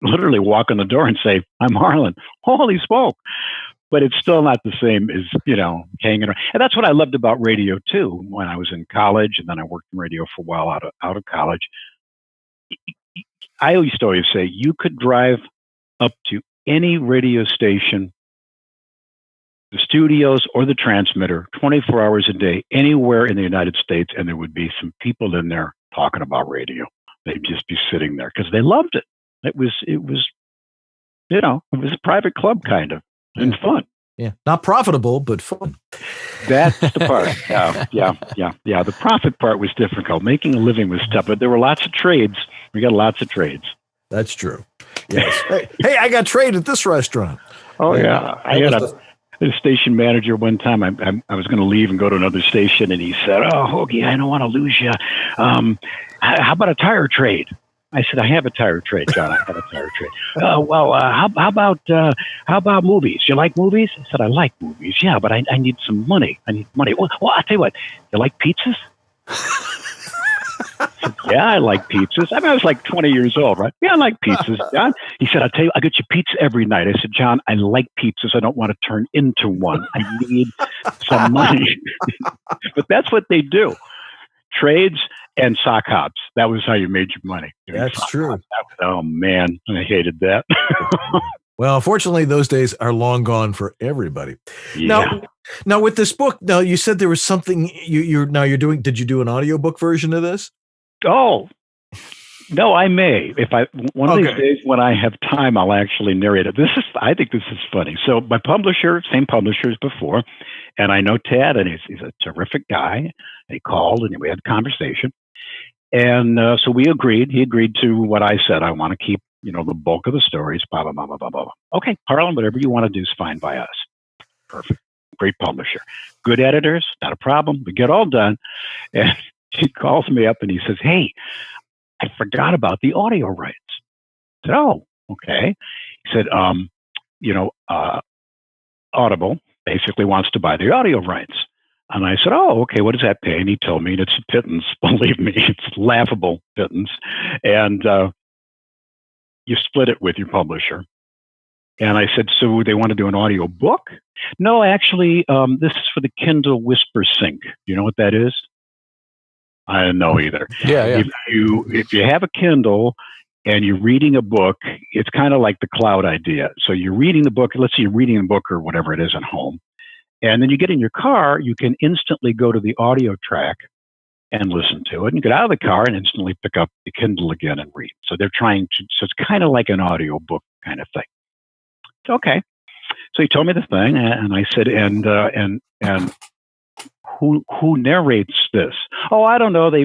literally walk in the door and say, "I'm Harlan." Holy smoke. But it's still not the same as, hanging around. And that's what I loved about radio, too, when I was in college. And then I worked in radio for a while out of college. I used to always say, you could drive up to any radio station, the studios or the transmitter, 24 hours a day, anywhere in the United States, and there would be some people in there talking about radio. They'd just be sitting there because they loved it. It was a private club kind of. And fun. Yeah. Not profitable, but fun. That's the part. Yeah. The profit part was difficult. Making a living was tough, but there were lots of trades. We got lots of trades. That's true. Yes. hey, I got trade at this restaurant. Oh, yeah. I had a station manager one time. I was going to leave and go to another station, and he said, "Oh, Hoagie, I don't want to lose you. How about a tire trade?" I said, "I have a tire trade, John. I have a tire trade." How about movies? You like movies? I said, "I like movies. Yeah, but I need some money. I need money." Well, I'll tell you what. You like pizzas? I said, "Yeah, I like pizzas." I was like 20 years old, right? "Yeah, I like pizzas, John." He said, "I'll tell you, I get you pizza every night." I said, "John, I like pizzas. I don't want to turn into one. I need some money." But that's what they do. Trades and sock hops. That was how you made your money. That's true. Oh, man. I hated that. Well, unfortunately, those days are long gone for everybody. Yeah. Now with this book, now you said there was something you're doing. Did you do an audiobook version of this? Oh, no, I may. One of these days when I have time, I'll actually narrate it. I think this is funny. So my publisher, same publisher as before, and I know Ted, and he's a terrific guy. And he called and we had a conversation. And so we agreed. He agreed to what I said. I want to keep, the bulk of the stories, blah, blah, blah, blah, blah, blah. Okay, Harlan, whatever you want to do is fine by us. Perfect. Great publisher. Good editors, not a problem. We get all done. And he calls me up and he says, "Hey, I forgot about the audio rights." I said, "Oh, okay." He said, Audible basically wants to buy the audio rights. And I said, "Oh, okay, what does that pay?" And he told me, and it's a pittance. Believe me, it's laughable pittance. And you split it with your publisher. And I said, "So they want to do an audio book?" "No, actually, this is for the Kindle Whisper Sync. Do you know what that is?" I didn't know either. Yeah. If you have a Kindle and you're reading a book, it's kind of like the cloud idea. So you're reading the book. Let's say you're reading a book or whatever it is at home. And then you get in your car, you can instantly go to the audio track and listen to it. And you get out of the car and instantly pick up the Kindle again and read. So they're so it's kind of like an audio book kind of thing. Okay. So he told me the thing, and I said, and who narrates this? "Oh, I don't know. They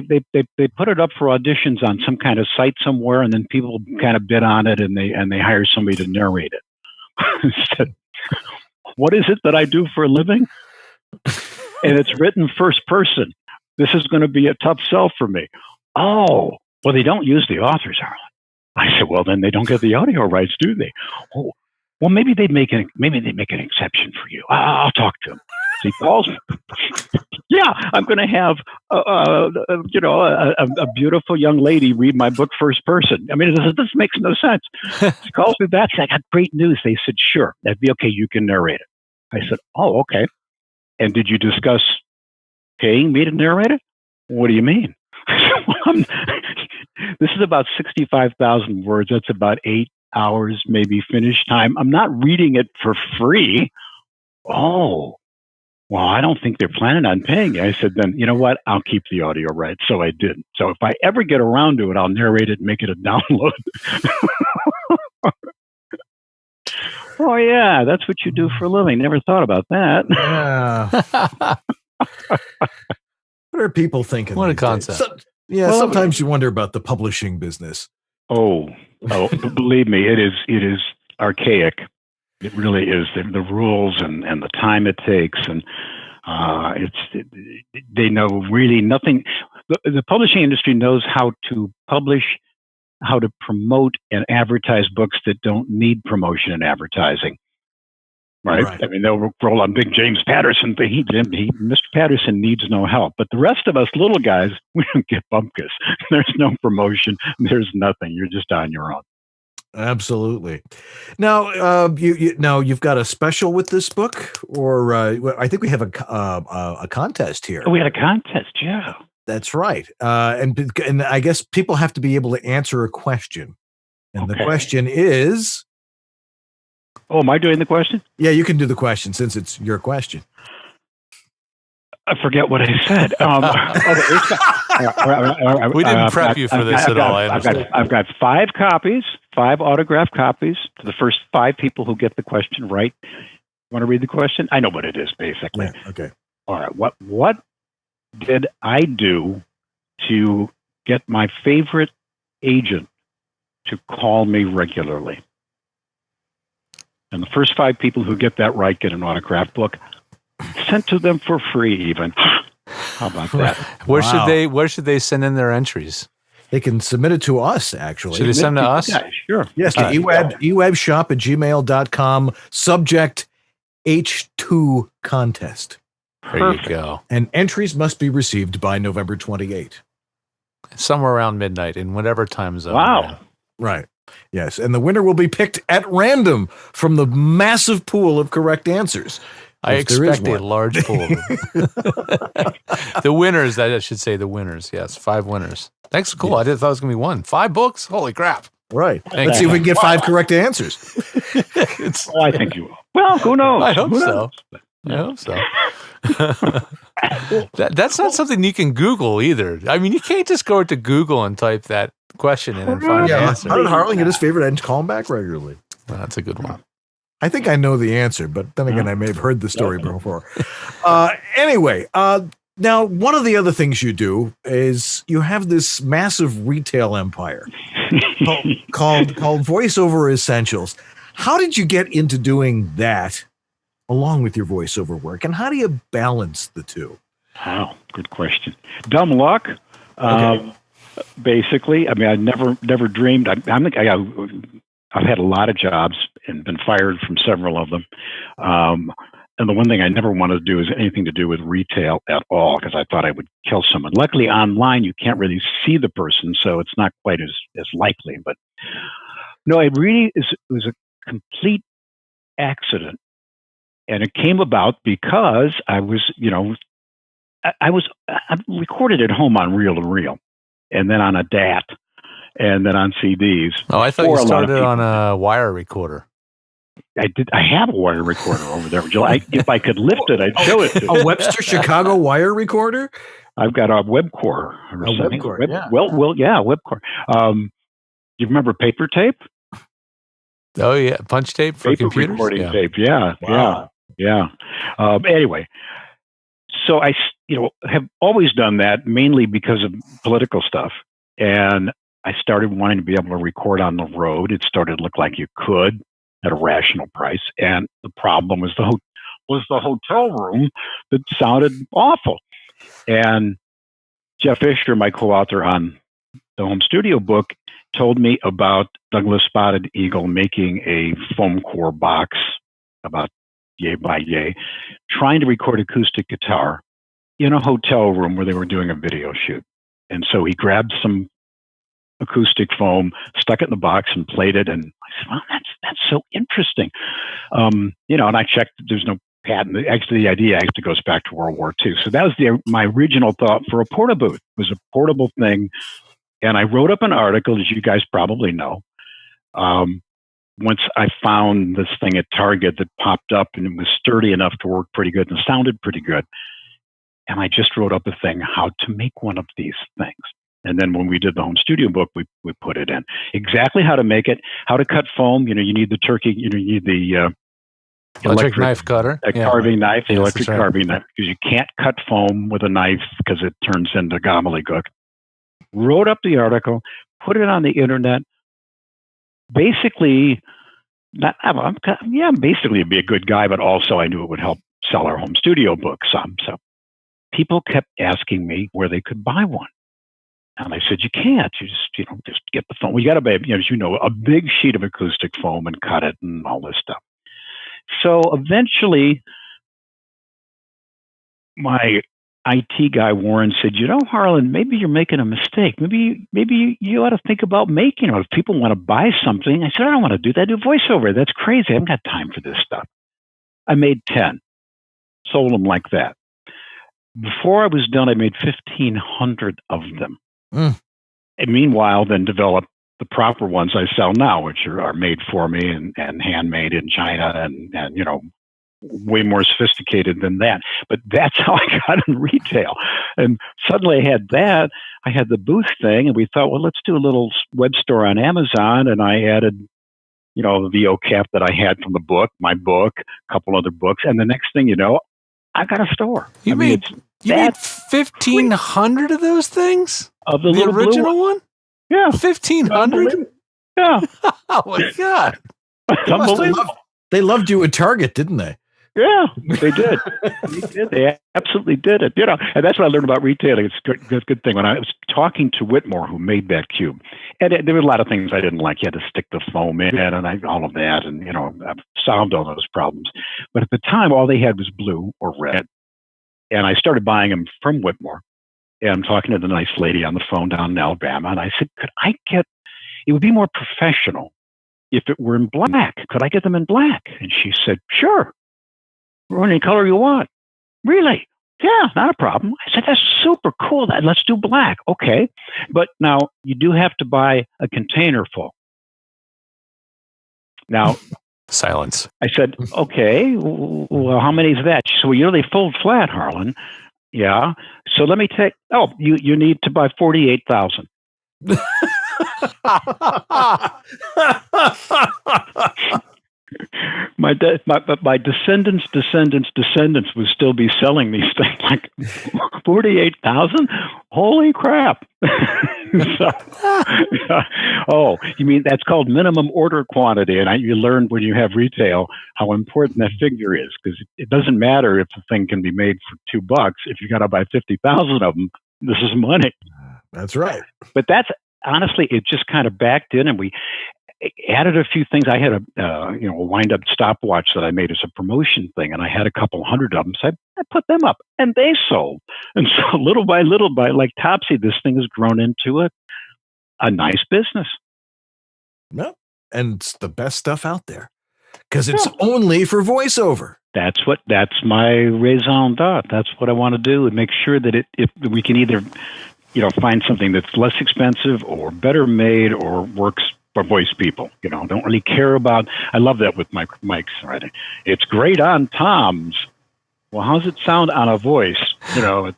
put it up for auditions on some kind of site somewhere, and then people kind of bid on it, and they hire somebody to narrate it." I said, "What is it that I do for a living?" "And it's written first person. This is going to be a tough sell for me." "Oh, well, they don't use the authors, Harlan." I said, "Well, then they don't get the audio rights, do they?" "Oh, well, maybe they make an exception for you. I'll talk to him." So he calls me. "Yeah, I'm going to have a beautiful young lady read my book first person." I mean, this makes no sense. He calls me back. He said, "I got great news." They said, "Sure, that'd be okay. You can narrate it." I said, "Oh, okay. And did you discuss paying me to narrate it?" "What do you mean?" This is about 65,000 words. That's about 8 hours, maybe finish time. I'm not reading it for free. "Oh, well, I don't think they're planning on paying you." I said, "Then you know what? I'll keep the audio rights." So I did. So if I ever get around to it, I'll narrate it and make it a download. Oh, yeah, that's what you do for a living. Never thought about that. Yeah. What are people thinking? What a concept. Sometimes you wonder about the publishing business. Oh, believe me, it is archaic. It really is. The rules and the time it takes. And They know really nothing. The publishing industry knows how to publish, how to promote and advertise books that don't need promotion and advertising. Right? I mean, they'll roll on big James Patterson. Mr. Patterson needs no help. But the rest of us little guys, we don't get bumpkus. There's no promotion. There's nothing. You're just on your own. Absolutely. Now, you've got a special with this book, or I think we have a contest here. Oh, we had a contest, yeah. That's right. And I guess people have to be able to answer a question. And the question is... Oh, am I doing the question? Yeah, you can do the question since it's your question. I forget what I said. We didn't prep you for this at all. I've got 5 copies, 5 autographed copies to the first 5 people who get the question right. Want to read the question? I know what it is, basically. Yeah, okay. All right. What did I do to get my favorite agent to call me regularly? And the first 5 people who get that right get an autographed book sent to them for free, even. How about that? Where should they send in their entries? They can submit it to us, actually. Should they send to us? Yeah, sure. Yes, to ewabshop@gmail.com. Subject H2 contest. There you go. And entries must be received by November 28. Somewhere around midnight in whatever time zone. Wow. Right. Yes. And the winner will be picked at random from the massive pool of correct answers. I expect a large pool. The winners, I should say the winners. Yes, 5 winners. That's cool. Yeah. I thought it was going to be 1. 5 books? Holy crap. Right. Let's see if we can get 5 correct answers. I think you will. Well, who knows? I hope so. That's not something you can Google either. I mean, you can't just go to Google and type that question in and find an answer. How did Harlan get his favorite and call him back regularly? Well, that's a good one. I think I know the answer, but then again, I may have heard the story before. Anyway, now one of the other things you do is you have this massive retail empire called Voiceover Essentials. How did you get into doing that along with your voiceover work, and how do you balance the two? Wow, good question. Dumb luck. Okay. Basically, I mean, I never dreamed. I've had a lot of jobs and been fired from several of them. And the one thing I never wanted to do is anything to do with retail at all, because I thought I would kill someone. Luckily, online, you can't really see the person, so it's not quite as likely. But no, it was a complete accident. And it came about because I recorded at home on reel-to-reel, and then on a DAT, and then on CDs. Oh, I thought you started on a wire recorder. I did. I have a wire recorder over there. If I could lift it, I'd show it to you. A Webster Chicago wire recorder? I've got a Webcore. Webcore, yeah. Webcore. You remember paper tape? Oh, yeah. Punch tape for paper computers? Recording tape, yeah. Wow. Yeah. Anyway, so I have always done that mainly because of political stuff. And I started wanting to be able to record on the road. It started to look like you could at a rational price. And the problem was the hotel room that sounded awful. And Jeff Fisher, my co-author on the home studio book, told me about Douglas Spotted Eagle making a foam core box about yay by yay, trying to record acoustic guitar in a hotel room where they were doing a video shoot. And so he grabbed some acoustic foam, stuck it in the box, and played it. And I said, "Well, that's so interesting." And I checked. There's no patent. Actually, the idea actually goes back to World War II. So that was my original thought for a portabooth. It was a portable thing, and I wrote up an article, as you guys probably know. Once I found this thing at Target that popped up, and it was sturdy enough to work pretty good and sounded pretty good. And I just wrote up a thing how to make one of these things. And then when we did the home studio book, we put it in exactly how to make it, how to cut foam. You need the turkey. You need the electric knife cutter, carving knife, the electric carving knife, because you can't cut foam with a knife because it turns into gobbledygook. Wrote up the article, put it on the internet. Basically, basically be a good guy, but also I knew it would help sell our home studio books some. So people kept asking me where they could buy one. And I said, you can't. You just get the foam. We got to buy, as you know, a big sheet of acoustic foam and cut it and all this stuff. So eventually, my IT guy, Warren, said, Harlan, maybe you're making a mistake. Maybe you ought to think about making it. If people want to buy something, I said, I don't want to do that. I do voiceover. That's crazy. I haven't got time for this stuff. I made 10, sold them like that. Before I was done, I made 1,500 of them. And meanwhile, then developed the proper ones I sell now, which are made for me and handmade in China and way more sophisticated than that. But that's how I got in retail. And suddenly I had that. I had the booth thing, and we thought, well, let's do a little web store on Amazon. And I added, the VO cap that I had from the book, my book, a couple other books. And the next thing you know, I got a store. You made 1,500 of those things? Of the original one? Yeah. 1,500? Yeah. Oh, my God. They loved you at Target, didn't they? Yeah, they did. They absolutely did it. And that's what I learned about retailing. It's a good thing. When I was talking to Whitmore, who made that cube, and there were a lot of things I didn't like. You had to stick the foam in and all of that, and I've solved all those problems. But at the time, all they had was blue or red, and I started buying them from Whitmore. And I'm talking to the nice lady on the phone down in Alabama, and I said, it would be more professional if it were in black. Could I get them in black? And she said, sure. Any color you want. Really? Yeah, not a problem. I said, that's super cool. Let's do black. Okay. But now you do have to buy a container full. Now, silence. I said, okay, well, how many is that? She said, well, they fold flat, Harlan. Yeah. So let me take, you need to buy 48,000. My descendants would still be selling these things like 48,000. Holy crap! You mean that's called minimum order quantity? And you learn when you have retail how important that figure is, because it doesn't matter if the thing can be made for $2. If you got to buy 50,000 of them, this is money. That's right. But that's honestly, it just kind of backed in, and we added a few things. I had a wind-up stopwatch that I made as a promotion thing, and I had a couple hundred of them. So I put them up, and they sold. And so little by little, like Topsy, this thing has grown into a nice business. No, and it's the best stuff out there because it's only for voiceover. That's my raison d'etre. That's what I want to do, and make sure that if we can either find something that's less expensive or better made or works for voice people. Don't really care about. I love that with mics. Right? It's great on toms. Well, how's it sound on a voice? Really?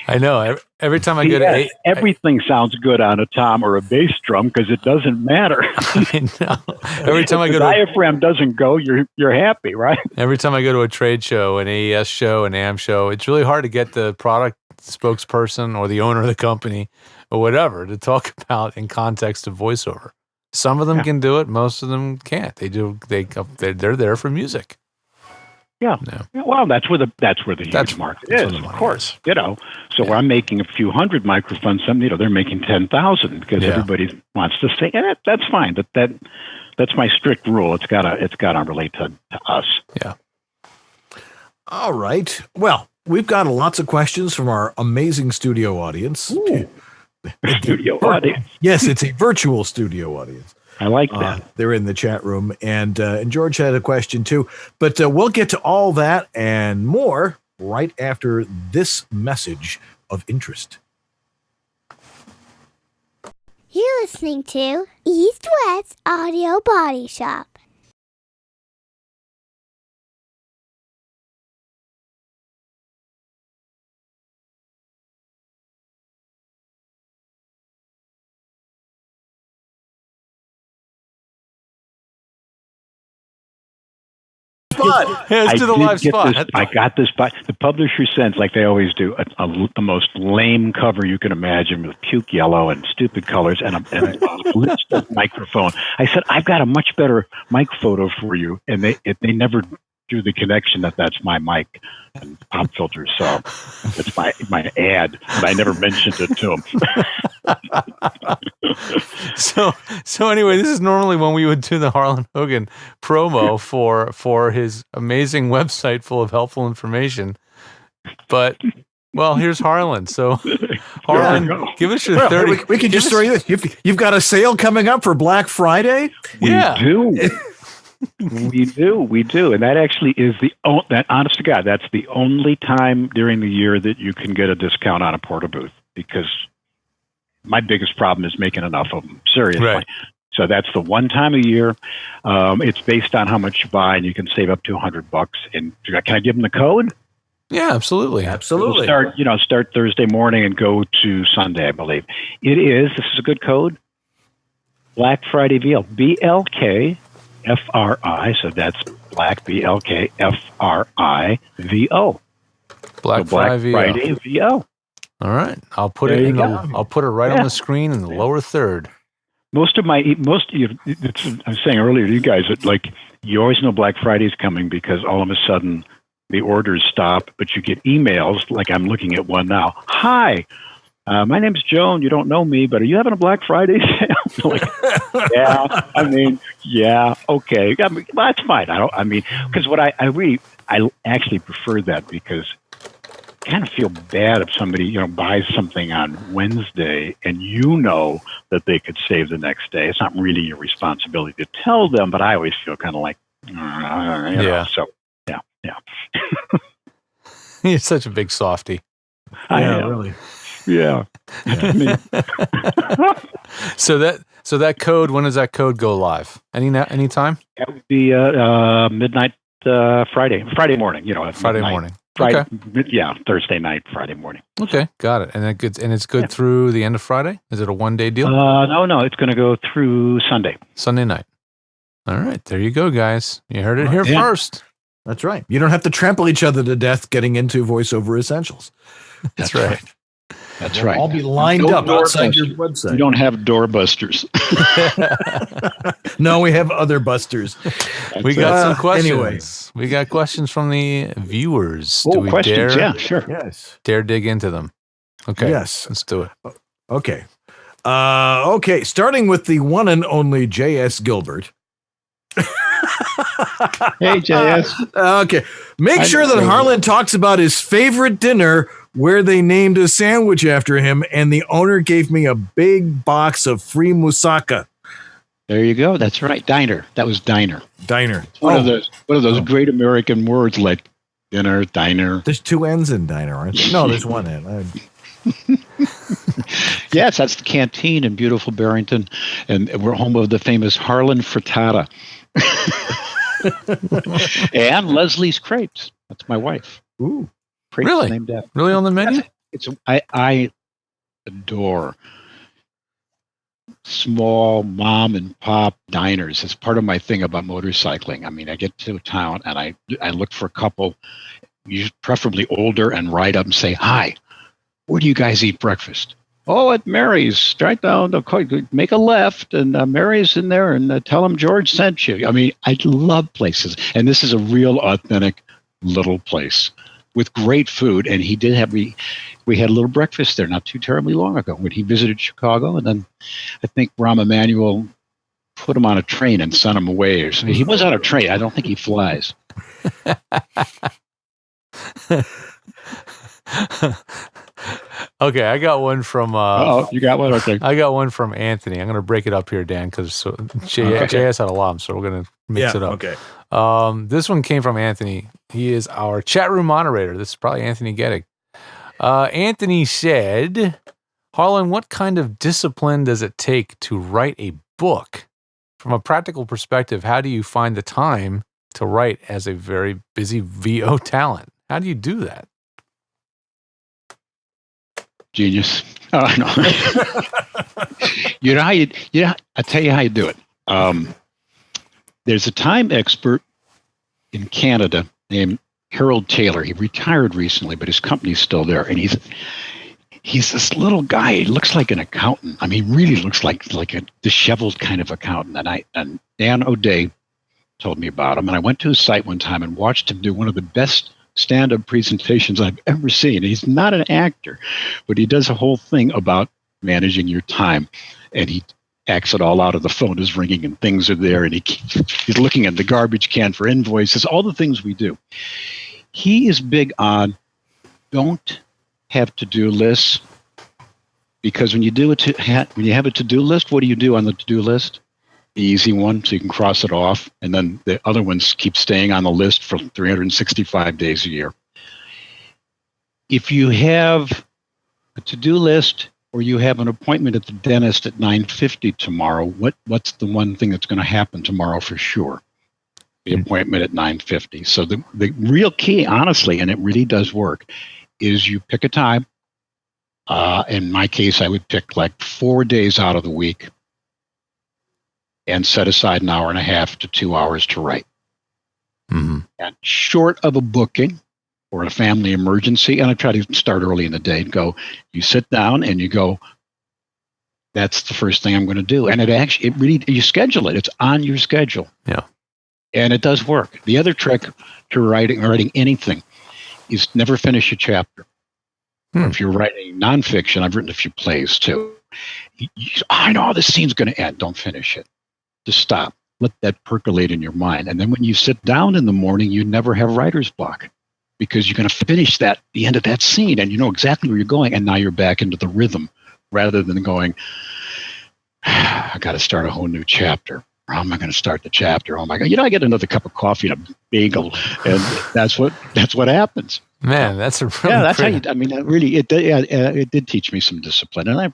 I know. Every time I go to everything sounds good on a tom or a bass drum because it doesn't matter. I know. Every time I go to diaphragm doesn't go, you're happy, right? Every time I go to a trade show, an AES show, an AM show, it's really hard to get the product spokesperson or the owner of the company or whatever to talk about in context of voiceover. Some of them can do it, most of them can't. They're there for music. Yeah. Well, that's where the huge market is, of course. So I'm making a few hundred microphones. Some, they're making 10,000 because everybody wants to sing. And that's fine. That's my strict rule. It's gotta relate to us. Yeah. All right. Well, we've got lots of questions from our amazing studio audience. Studio audience. Yes, it's a virtual studio audience. I like that. They're in the chat room, and George had a question too. But we'll get to all that and more right after this message of interest. You're listening to East West Audio Body Shop. Let's do the live spot. I got this spot. The publisher sends, like they always do, the most lame cover you can imagine with puke yellow and stupid colors and a lipstick microphone. I said, I've got a much better mic photo for you, and they never through the connection that's my mic and pop filters. So it's my ad, but I never mentioned it to him. So anyway, this is normally when we would do the Harlan Hogan promo for his amazing website full of helpful information. But well, here's Harlan. So Harlan, give us your 30. We can just throw you this. You've got a sale coming up for Black Friday? We do. We do. And that actually is that honest to God, that's the only time during the year that you can get a discount on a porta booth, because my biggest problem is making enough of them. Seriously. Right. So that's the one time a year. It's based on how much you buy, and you can save up to $100. And can I give them the code? Yeah, absolutely. Absolutely. We'll start Thursday morning and go to Sunday, I believe. This is a good code, Black Friday VO, BLKFRI, so that's Black, BLKFRI VO. Black Friday VO. All right. I'll put it I'll put it right on the screen in the lower third. I'm saying earlier to you guys that you always know Black Friday's coming because all of a sudden the orders stop, but you get emails, like I'm looking at one now. Hi, my name's Joan. You don't know me, but are you having a Black Friday sale? Okay. That's fine. Because I actually prefer that, because I kind of feel bad if somebody, buys something on Wednesday and that they could save the next day. It's not really your responsibility to tell them, but I always feel kind of like, so. Yeah. You're such a big softy. I am. Really. Yeah. So that code, when does that code go live? Any time? That would be midnight Friday morning. Friday morning. Friday, okay. Yeah, Thursday night, Friday morning. Okay, got it. And it's good through the end of Friday? Is it a one-day deal? No, it's going to go through Sunday. Sunday night. All right, there you go, guys. You heard it here first. That's right. You don't have to trample each other to death getting into voiceover essentials. That's right. That's right. All be lined up outside your website. We don't have doorbusters. No, we have other busters. We got some questions. Anyway. We got questions from the viewers. Do we questions? Yeah, sure. Yes. Dare dig into them. Okay. Yes. Let's do it. Okay. Starting with the one and only J.S. Gilbert. Hey, J.S. Okay. Make sure that Harlan talks about his favorite dinner where they named a sandwich after him, and the owner gave me a big box of free moussaka. There you go. That's right. Diner. That was diner. Diner. One of those great American words like dinner, diner. There's two N's in diner, aren't there? No, there's one N. Yes, that's the canteen in beautiful Barrington, and we're home of the famous Harlan Frittata. And Leslie's Crepes. That's my wife. Ooh. Crepes really? Named after. Really on the menu? I adore small mom and pop diners. It's part of my thing about motorcycling. I mean, I get to a town and I look for a couple, preferably older, and ride up and say, "Hi, where do you guys eat breakfast?" "Oh, at Mary's, right down the make a left, and Mary's in there, and tell them George sent you." I mean, I love places, and this is a real authentic little place with great food. And he did have we had a little breakfast there not too terribly long ago when he visited Chicago, and then I think Rahm Emanuel put him on a train and sent him away. Or something. He was on a train. I don't think he flies. Okay, I got one from. You got one? Okay. I got one from Anthony. I'm going to break it up here, Dan, because JS had a lot, so we're going to mix it up. Okay. This one came from Anthony. He is our chat room moderator. This is probably Anthony Gettig. Anthony said, "Harlan, what kind of discipline does it take to write a book? From a practical perspective, how do you find the time to write as a very busy VO talent? How do you do that?" Genius. Oh, no. You know how I'll tell you how you do it. There's a time expert in Canada named Harold Taylor. He retired recently, but his company's still there. And he's this little guy. He looks like an accountant. I mean, really looks like a disheveled kind of accountant. And Dan O'Day told me about him. And I went to his site one time and watched him do one of the best stand-up presentations I've ever seen. He's not an actor, but he does a whole thing about managing your time. And he acts it all out of the phone is ringing and things are there. And he's looking at the garbage can for invoices, all the things we do. He is big on don't have to-do lists, because when you have a to-do list, what do you do on the to-do list? The easy one, so you can cross it off, and then the other ones keep staying on the list for 365 days a year. If you have a to-do list or you have an appointment at the dentist at 9:50 tomorrow, what's the one thing that's going to happen tomorrow for sure? The appointment at 9:50. So the real key, honestly, and it really does work, is you pick a time. In my case, I would pick like 4 days out of the week and set aside an hour and a half to 2 hours to write. Mm-hmm. And short of a booking or a family emergency, and I try to start early in the day and go, you sit down and you go, that's the first thing I'm going to do. And it really, you schedule it. It's on your schedule. Yeah. And it does work. The other trick to writing anything is never finish a chapter. Or if you're writing nonfiction, I've written a few plays too. I know this scene's going to end. Don't finish it. Just stop. Let that percolate in your mind. And then when you sit down in the morning, you never have writer's block, because you're going to finish the end of that scene and you know exactly where you're going. And now you're back into the rhythm rather than going, I got to start a whole new chapter. How am I going to start the chapter? Oh my God. I get another cup of coffee and a bagel. And that's what happens. Man, that's a really that's how you, I mean, it did teach me some discipline. And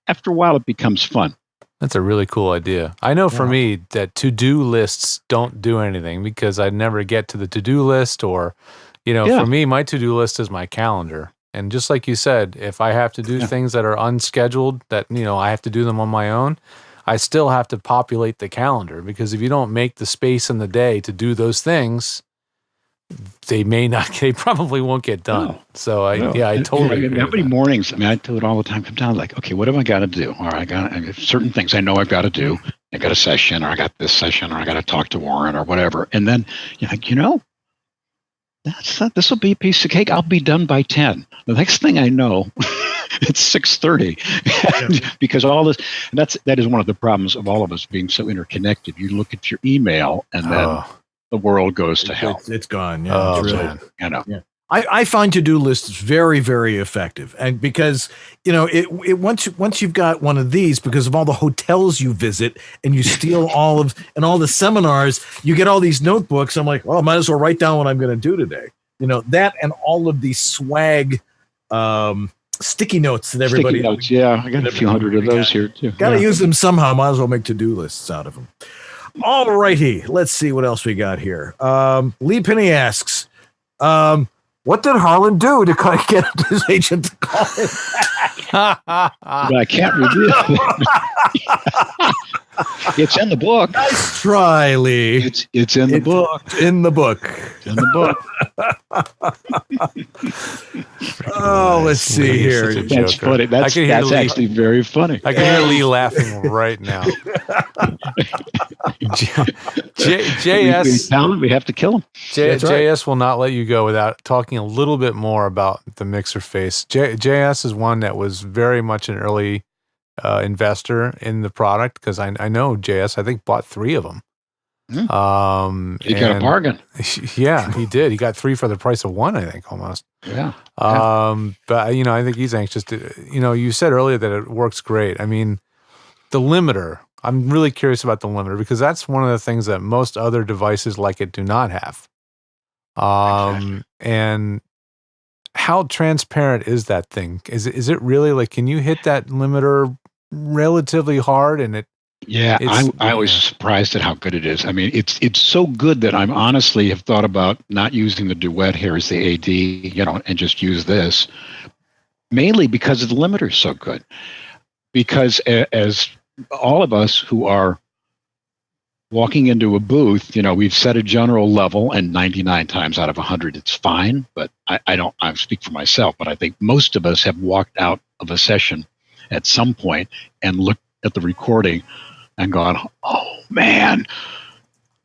after a while it becomes fun. That's a really cool idea. I know for me that to-do lists don't do anything, because I never get to the to-do list, or, for me, my to-do list is my calendar. And just like you said, if I have to do things that are unscheduled, that, I have to do them on my own, I still have to populate the calendar, because if you don't make the space in the day to do those things, they probably won't get done. No. So I totally agree. How many mornings, I do it all the time, come down like, okay, what have I got to do? All right, I got certain things I know I've got to do. I got a session, or I got this session, or I got to talk to Warren, or whatever. And then you're like, this will be a piece of cake. I'll be done by 10. The next thing I know, it's 6:30, because all this, and that is one of the problems of all of us being so interconnected. You look at your email and then the world goes to hell. It's gone. Yeah. Oh, it's man. Yeah. I find to-do lists very, very effective. And because, once you've got one of these, because of all the hotels you visit and you steal all the seminars, you get all these notebooks. I'm like, well, I might as well write down what I'm going to do today. That and all of these swag sticky notes that everybody. Sticky notes, yeah. I got a few hundred of those here too. Got to use them somehow. Might as well make to-do lists out of them. All righty. Let's see what else we got here. Lee Penny asks, what did Harlan do to get his agent to call him back? I can't reveal it. It's in the book. Nice try, Lee. It's in the book. In the book. It's in the book. Oh, let's see here. That's funny. That's actually very funny. I can hear Lee laughing right now. JS, we have to kill him. JS will not let you go without talking a little bit more about the mixer face. JS is one that was very much an early investor in the product, because I know JS, I think, bought 3 of them. He got a bargain. Yeah, he did. He got 3 for the price of 1, I think, almost. Yeah. But I think he's anxious to. You said earlier that it works great. I mean, the limiter. I'm really curious about the limiter, because that's one of the things that most other devices like it do not have. Exactly. And how transparent is that thing? Is it really like? Can you hit that limiter relatively hard and it? Yeah, I was surprised at how good it is. I mean, it's so good that I'm honestly have thought about not using the Duet here as the AD, and just use this, mainly because the limiter is so good. Because as all of us who are walking into a booth, we've set a general level, and 99 times out of 100, it's fine. But I speak for myself, but I think most of us have walked out of a session at some point and looked at the recording and gone, oh man,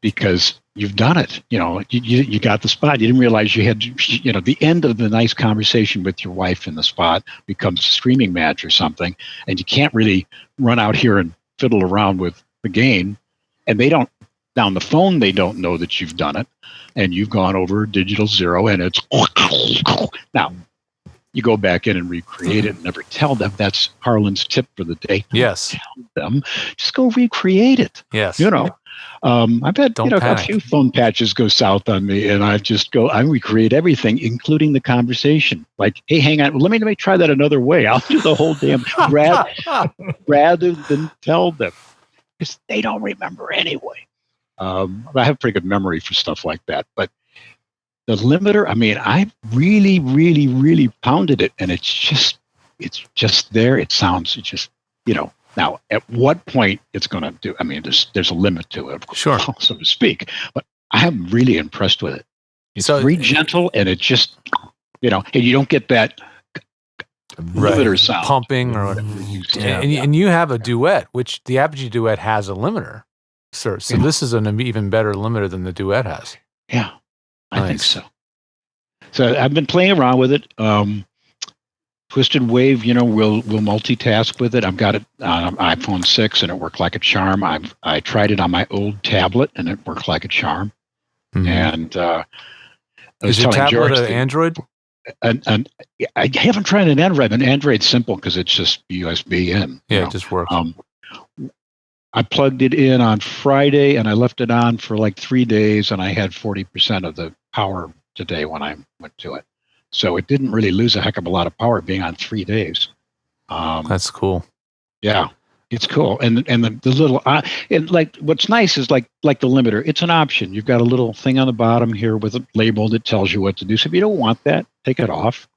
because you've done it. You got the spot. You didn't realize you had, the end of the nice conversation with your wife in the spot becomes a screaming match or something, and you can't really run out here and fiddle around with the gain. And they don't, down the phone, they don't know that you've done it, and you've gone over digital zero, and it's now. You go back in and recreate it and never tell them. That's Harlan's tip for the day. Yes. Tell them, just go recreate it. Yes. I've had a few phone patches go south on me, and I recreate everything, including the conversation. Like, hey, hang on, let me try that another way. I'll do the whole damn rather than tell them, because they don't remember anyway. I have a pretty good memory for stuff like that, but the limiter, I really, really, really pounded it, and it's just there. It sounds, now at what point it's going to do, there's a limit to it, of course, sure, so to speak, but I am really impressed with it. It's very gentle, and it just, and you don't get that limiter sound. Pumping or whatever. And you have a duet, which the Apogee Duet has a limiter, sir. So this is an even better limiter than the Duet has. Yeah. I think so. So I've been playing around with it. Twisted Wave, will multitask with it. I've got it on iPhone 6, and it worked like a charm. I tried it on my old tablet, and it worked like a charm. Mm-hmm. And I was is your telling tablet George an Android? And I haven't tried an Android. An Android's simple because it's just USB in. Yeah, it just works. I plugged it in on Friday, and I left it on for like 3 days, and I had 40% of the power today when I went to it. So it didn't really lose a heck of a lot of power being on 3 days. That's cool. Yeah, it's cool. And the little, and like what's nice is like the limiter. It's an option. You've got a little thing on the bottom here with a label that tells you what to do. So if you don't want that, take it off.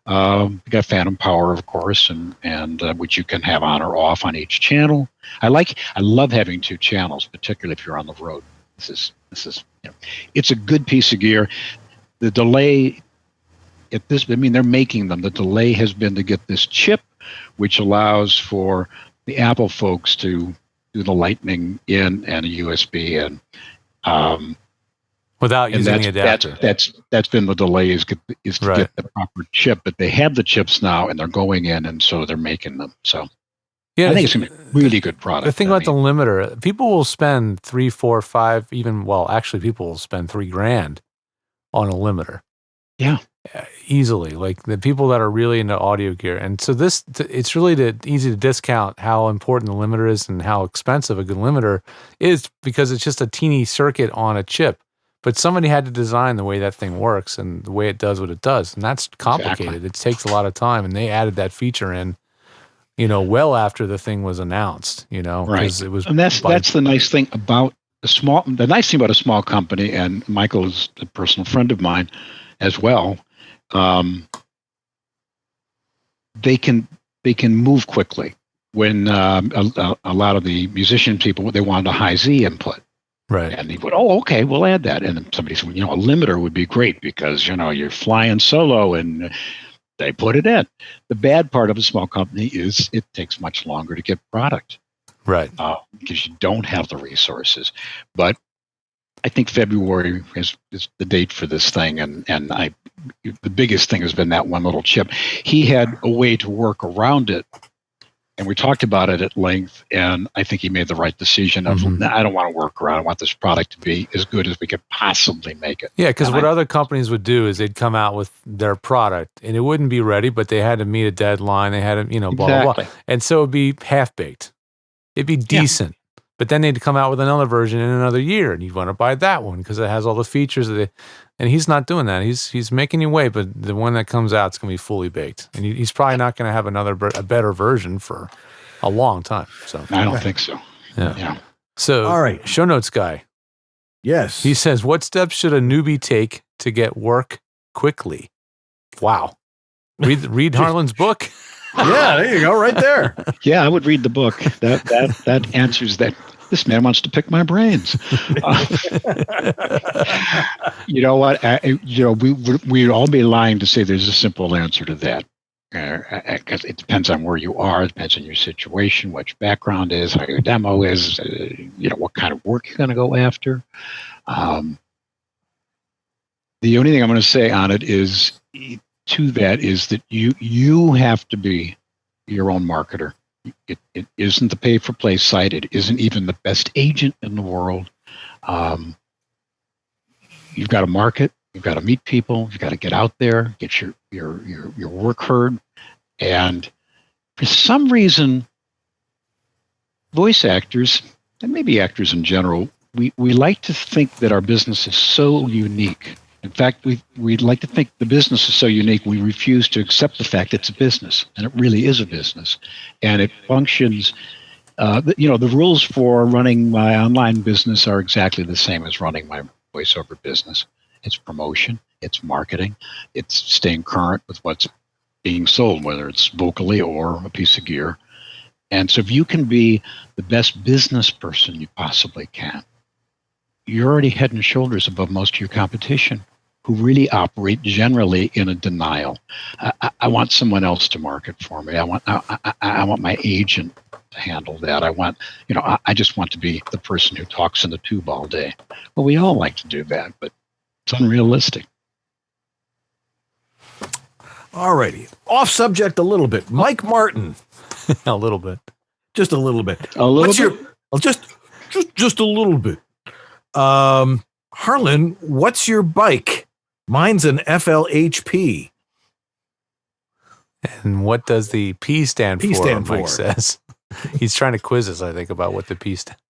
You got phantom power, of course, and which you can have on or off on each channel. I love having 2 channels, particularly if you're on the road. This is it's a good piece of gear. The delay at this, they're making them. The delay has been to get this chip, which allows for the Apple folks to do the Lightning in and a USB in. Without using the adapter. That's been the delay is to get the proper chip, but they have the chips now, and they're going in, and so they're making them. So I think it's going to be a really good product. The thing about the limiter, people will spend $3, $4, $5, actually people will spend $3,000 on a limiter. Yeah. Easily. Like the people that are really into audio gear. And so it's really easy to discount how important the limiter is and how expensive a good limiter is, because it's just a teeny circuit on a chip. But somebody had to design the way that thing works and the way it does what it does. And that's complicated. Exactly. It takes a lot of time. And they added that feature in, well after the thing was announced, Right. It was, and that's the nice thing about the nice thing about a small company, and Michael is a personal friend of mine as well. They can move quickly. When a lot of the musician people, they wanted a high Z input. Right. And he would, okay, we'll add that. And then somebody said, a limiter would be great because, you're flying solo, and they put it in. The bad part of a small company is it takes much longer to get product. Right. Because you don't have the resources. But I think February is the date for this thing. And the biggest thing has been that one little chip. He had a way to work around it. And we talked about it at length, and I think he made the right decision of, I don't want to work around. I want this product to be as good as we could possibly make it. Yeah, because what other companies would do is they'd come out with their product, and it wouldn't be ready, but they had to meet a deadline. They had to, blah, blah, blah. And so it'd be half-baked. It'd be decent. Yeah. But then they'd come out with another version in another year, and you'd want to buy that one because it has all the features. And he's not doing that. He's making you wait, but the one that comes out is going to be fully baked. And he's probably not going to have a better version for a long time. So I don't think so. Yeah. So, all right. Show notes guy. Yes. He says, what steps should a newbie take to get work quickly? Wow. Read Harlan's book. Yeah, there you go, right there. Yeah, I would read the book. That answers that. This man wants to pick my brains. You know what? We'd all be lying to say there's a simple answer to that. because it depends on where you are, it depends on your situation, what your background is, how your demo is, what kind of work you're going to go after. The only thing I'm going to say on it is that you have to be your own marketer. It isn't the pay-for-play site. It isn't even the best agent in the world. You've got to market. You've got to meet people. You've got to get out there, get your work heard. And for some reason, voice actors, and maybe actors in general, we like to think that our business is so unique. In fact, we'd like to think the business is so unique, we refuse to accept the fact it's a business, and it really is a business. And it functions, the rules for running my online business are exactly the same as running my voiceover business. It's promotion, it's marketing, it's staying current with what's being sold, whether it's vocally or a piece of gear. And so if you can be the best business person you possibly can, you're already head and shoulders above most of your competition, who really operate generally in a denial. I want someone else to market for me. I want my agent to handle that. I just want to be the person who talks in the tube all day. Well, we all like to do that, but it's unrealistic. All righty. Off subject a little bit. Mike Martin. A little bit. Just a little bit. A little bit? Just a little bit. Harlan, what's your bike? Mine's an FLHP. And what does the P stand for? Stand Mike for. says. He's trying to quiz us, I think, about what the P stands.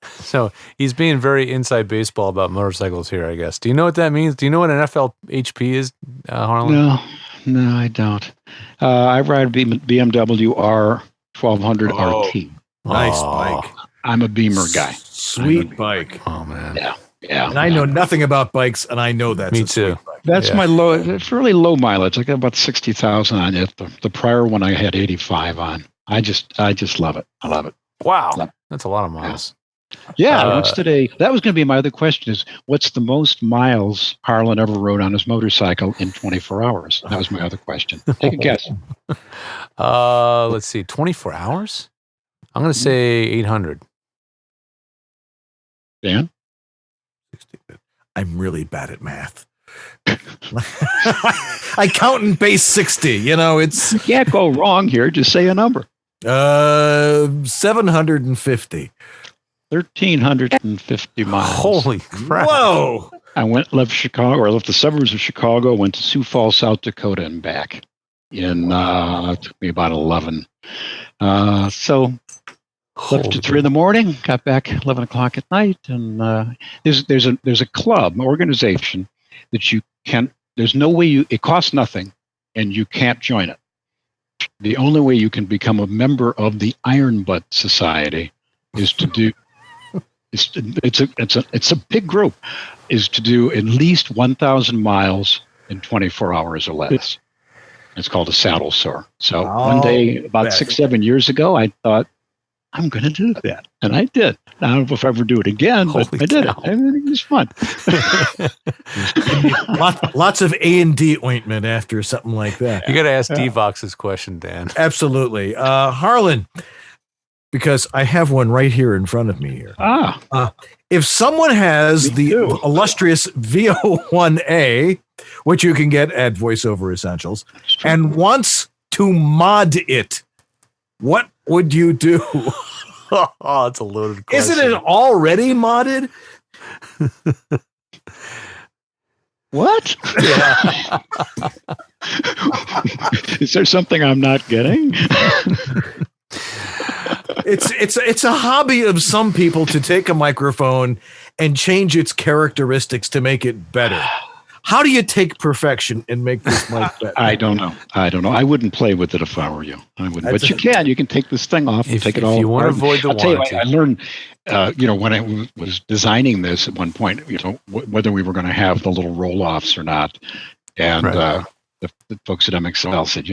So he's being very inside baseball about motorcycles here, I guess. Do you know what that means? Do you know what an FLHP is, Harlan? No, I don't. I ride a BMW R1200 RT. Nice bike. I'm a Beamer guy. Sweet bike. Oh, man. Yeah. And I know nothing about bikes, and I know that's Me a too. sweet bike. That's my fairly low mileage. I got about 60,000 on it. The prior one I had 85 on. I just love it. I love it. Wow. That's a lot of miles. Yeah. What's today? That was going to be my other question is, what's the most miles Harlan ever rode on his motorcycle in 24 hours? That was my other question. Take a guess. Let's see. 24 hours? I'm going to say 800. Dan? I'm really bad at math. I count in base 60. It's you can't go wrong here. Just say a number. 750. 1,350 miles. Holy crap! Whoa! I left the suburbs of Chicago, went to Sioux Falls, South Dakota, and back. It took me about 11. So left at 3 a.m, got back 11 o'clock at night, and there's a club, an organization that you can't. There's no way it costs nothing, and you can't join it. The only way you can become a member of the Iron Butt Society is to do. It's a big group. Is to do at least 1,000 miles in 24 hours or less. It's called a saddle sore. So one day, about 6-7 years ago, I thought, I'm going to do that. And I did. I don't know if I ever do it again, but I did it. I mean, it was fun. Lots of A&D ointment after something like that. You got to ask D-Vox's question, Dan. Absolutely. Harlan, because I have one right here in front of me here. If someone has the illustrious VO1A, which you can get at Voiceover Essentials, and wants to mod it, what would you do? Oh, it's a loaded question. Isn't it already modded? What? Yeah. Is there something I'm not getting? It's a hobby of some people to take a microphone and change its characteristics to make it better. How do you take perfection and make this mic better? I don't know. I wouldn't play with it if I were you. I wouldn't. But you can. You can take this thing off and take it all. If you want to avoid the warranty. I'll tell you, I learned, when I was designing this at one point, whether we were going to have the little roll-offs or not. And the folks at MXL said,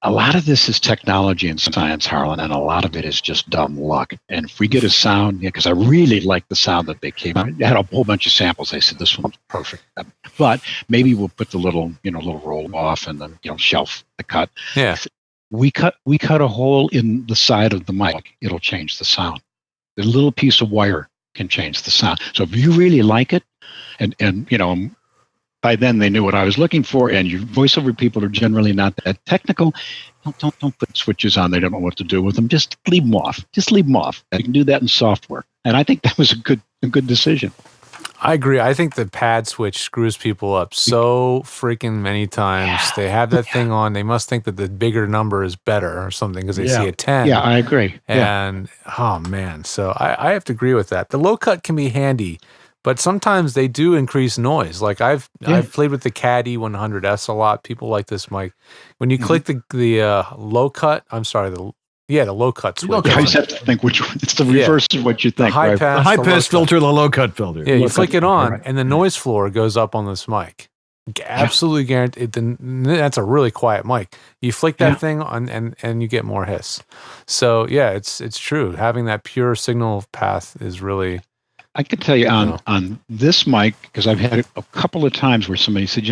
a lot of this is technology and science, Harlan, and a lot of it is just dumb luck. And if we get a sound, because I really like the sound that they came out, I had a whole bunch of samples. I said, this one's perfect. But maybe we'll put the little roll off and then, shelf the cut. Yeah. We cut a hole in the side of the mic. It'll change the sound. The little piece of wire can change the sound. So if you really like it, and by then they knew what I was looking for, and your voiceover people are generally not that technical. Don't put switches on. They don't know what to do with them. Just leave them off. You can do that in software. And I think that was a good decision. I agree. I think the pad switch screws people up so freaking many times. Yeah. They have that thing on. They must think that the bigger number is better or something because they see a 10. Yeah, I agree. And, oh, man. So I have to agree with that. The low cut can be handy, but sometimes they do increase noise. Like I've played with the Caddy 100S a lot. People like this mic. When you click the low cut, I'm sorry, the low cut switch. You always have to think which one. It's the reverse of what you think. The high pass filter, the low cut filter. Yeah, you flick it on, and the noise floor goes up on this mic. Absolutely guaranteed. That's a really quiet mic. You flick that thing on, and you get more hiss. So yeah, it's true. Having that pure signal path is really. I can tell you on this mic, because I've had it a couple of times where somebody said,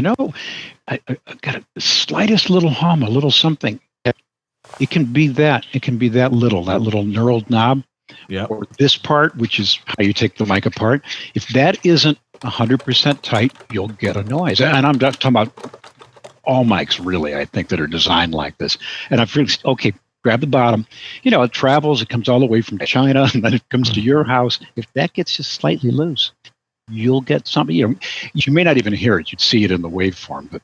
I got the slightest little hum, a little something. It can be that. It can be that little knurled knob. Yeah. Or this part, which is how you take the mic apart. If that isn't 100% tight, you'll get a noise. And I'm not talking about all mics, really, I think, that are designed like this. And I've really, grab the bottom. It travels. It comes all the way from China, and then it comes to your house. If that gets just slightly loose, you'll get something. You may not even hear it. You'd see it in the waveform. But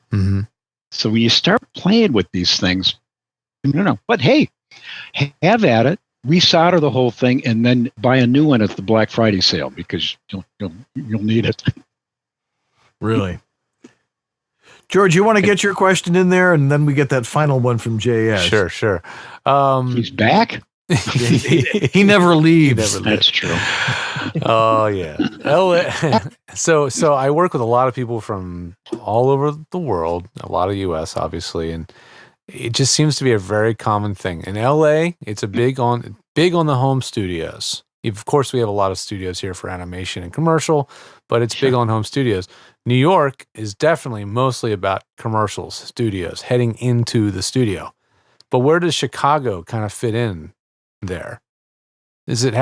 so when you start playing with these things, but hey, have at it. Resolder the whole thing, and then buy a new one at the Black Friday sale because you'll need it. Really, George, you want to get your question in there, and then we get that final one from JS. Sure. He's back. He never leaves. That's true. Oh yeah. So I work with a lot of people from all over the world, a lot of US obviously, and it just seems to be a very common thing. In LA, it's big on the home studios. Of course, we have a lot of studios here for animation and commercial, but it's big on home studios. New York is definitely mostly about commercials, studios, heading into the studio. But where does Chicago kind of fit in there? Is it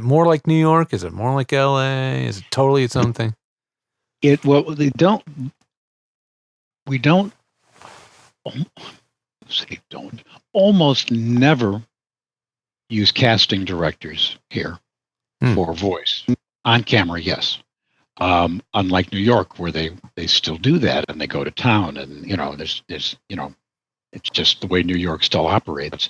more like New York? Is it more like LA? Is it totally its own thing? We don't almost never use casting directors here for voice. On camera, yes. Unlike New York, where they still do that and they go to town, and there's it's just the way New York still operates.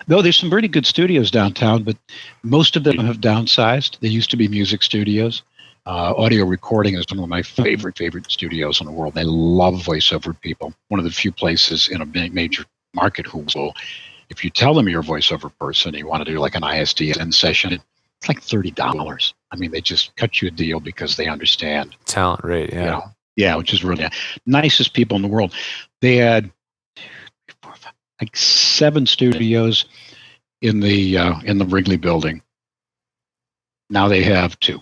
Though there's some pretty good studios downtown, but most of them have downsized. They used to be music studios. Audio recording is one of my favorite studios in the world. They love voiceover people. One of the few places in a major market who will, if you tell them you're a voiceover person, you want to do like an ISDN session, it's like $30. I mean, they just cut you a deal because they understand. Talent rate, yeah. Yeah, which is really nicest people in the world. They had like 7 studios in the Wrigley building. Now they have 2.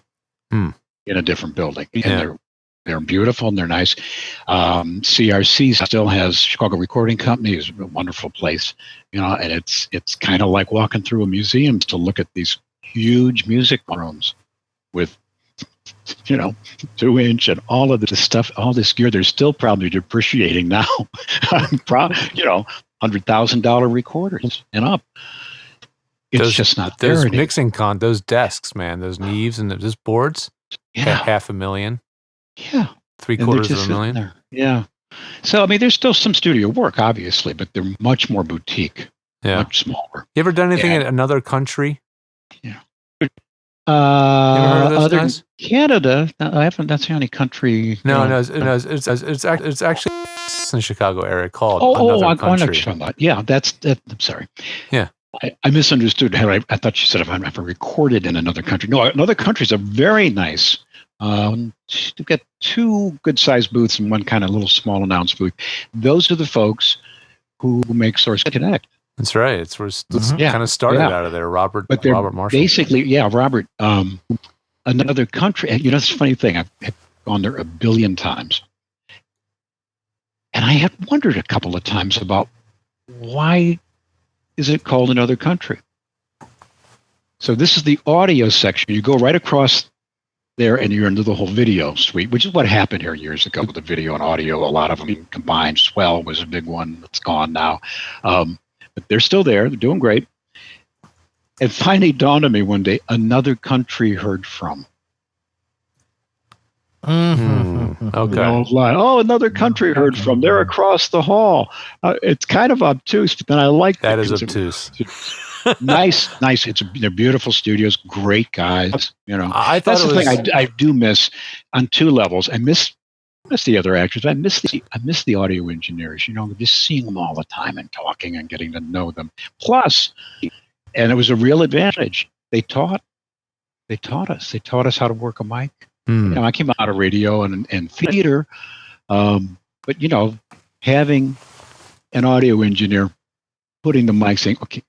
In a different building, and they're beautiful and they're nice. CRC still has Chicago Recording Company is a wonderful place, and it's kind of like walking through a museum to look at these huge music rooms with 2-inch and all of this stuff, all this gear. They're still probably depreciating now. $100,000 recorders and up. It's just not there. Those mixing those desks, man, those Neves and those boards. Yeah. $500,000. Yeah. $750,000. Yeah. So, I mean, there's still some studio work, obviously, but they're much more boutique, much smaller. You ever done anything in another country? Yeah. You ever heard of those other guys? Canada, I haven't. That's the only country. No, it's actually in the Chicago area called Another Country. Yeah, I'm sorry. Yeah. I misunderstood. I thought you said if I'm ever recorded in another country. No, another countries are very nice. They've got 2 good-sized booths and one kind of little small announce booth. Those are the folks who makes Source Connect. That's right. It's where kind of started out of there. Robert Marshall. Basically, Robert. Another country. You know, it's a funny thing. I've gone there a billion times, and I had wondered a couple of times about why is it called Another Country. So this is the audio section. You go right across there, and you're into the whole video suite, which is what happened here years ago with the video and audio. A lot of them combined. Swell was a big one. It's gone now, but they're still there. They're doing great. It finally dawned on me one day, Another Country Heard From. Mm-hmm. Okay. Another country heard from. They're across the hall. It's kind of obtuse, but then I like that. Is obtuse. Nice. They're beautiful studios, great guys. You know, that's the thing I do miss on two levels. I miss the other actors. I miss the audio engineers. You know, just seeing them all the time and talking and getting to know them. Plus. And it was a real advantage. They taught us. They taught us how to work a mic. You know, I came out of radio and theater, but you know, having an audio engineer putting the mic, saying, "Okay,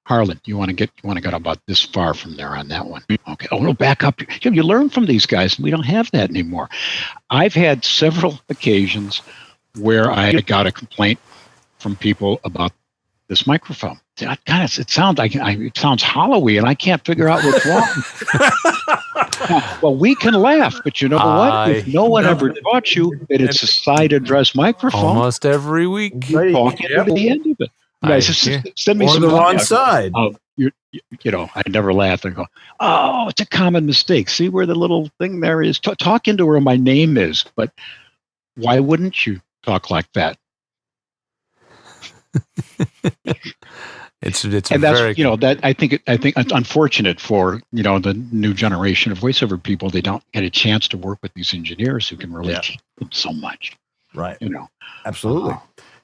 Harlan, you want to get about this far from there on that one." Okay, no, back up. You learn from these guys. We don't have that anymore. I've had several occasions where I got a complaint from people about this microphone. God, it sounds hollowy, and I can't figure out what's wrong. Well, we can laugh, but you know what? If no one ever taught you that it's a side address microphone, almost every week, talking to the end of it. Guys, send me some the wrong side. You know, I never laugh and go, "Oh, it's a common mistake." See where the little thing there is? Talk into where my name is, but why wouldn't you talk like that? It's and that's very, you know, that I think it's unfortunate for, you know, the new generation of voiceover people. They don't get a chance to work with these engineers who can really teach them so much. Right. You know, absolutely.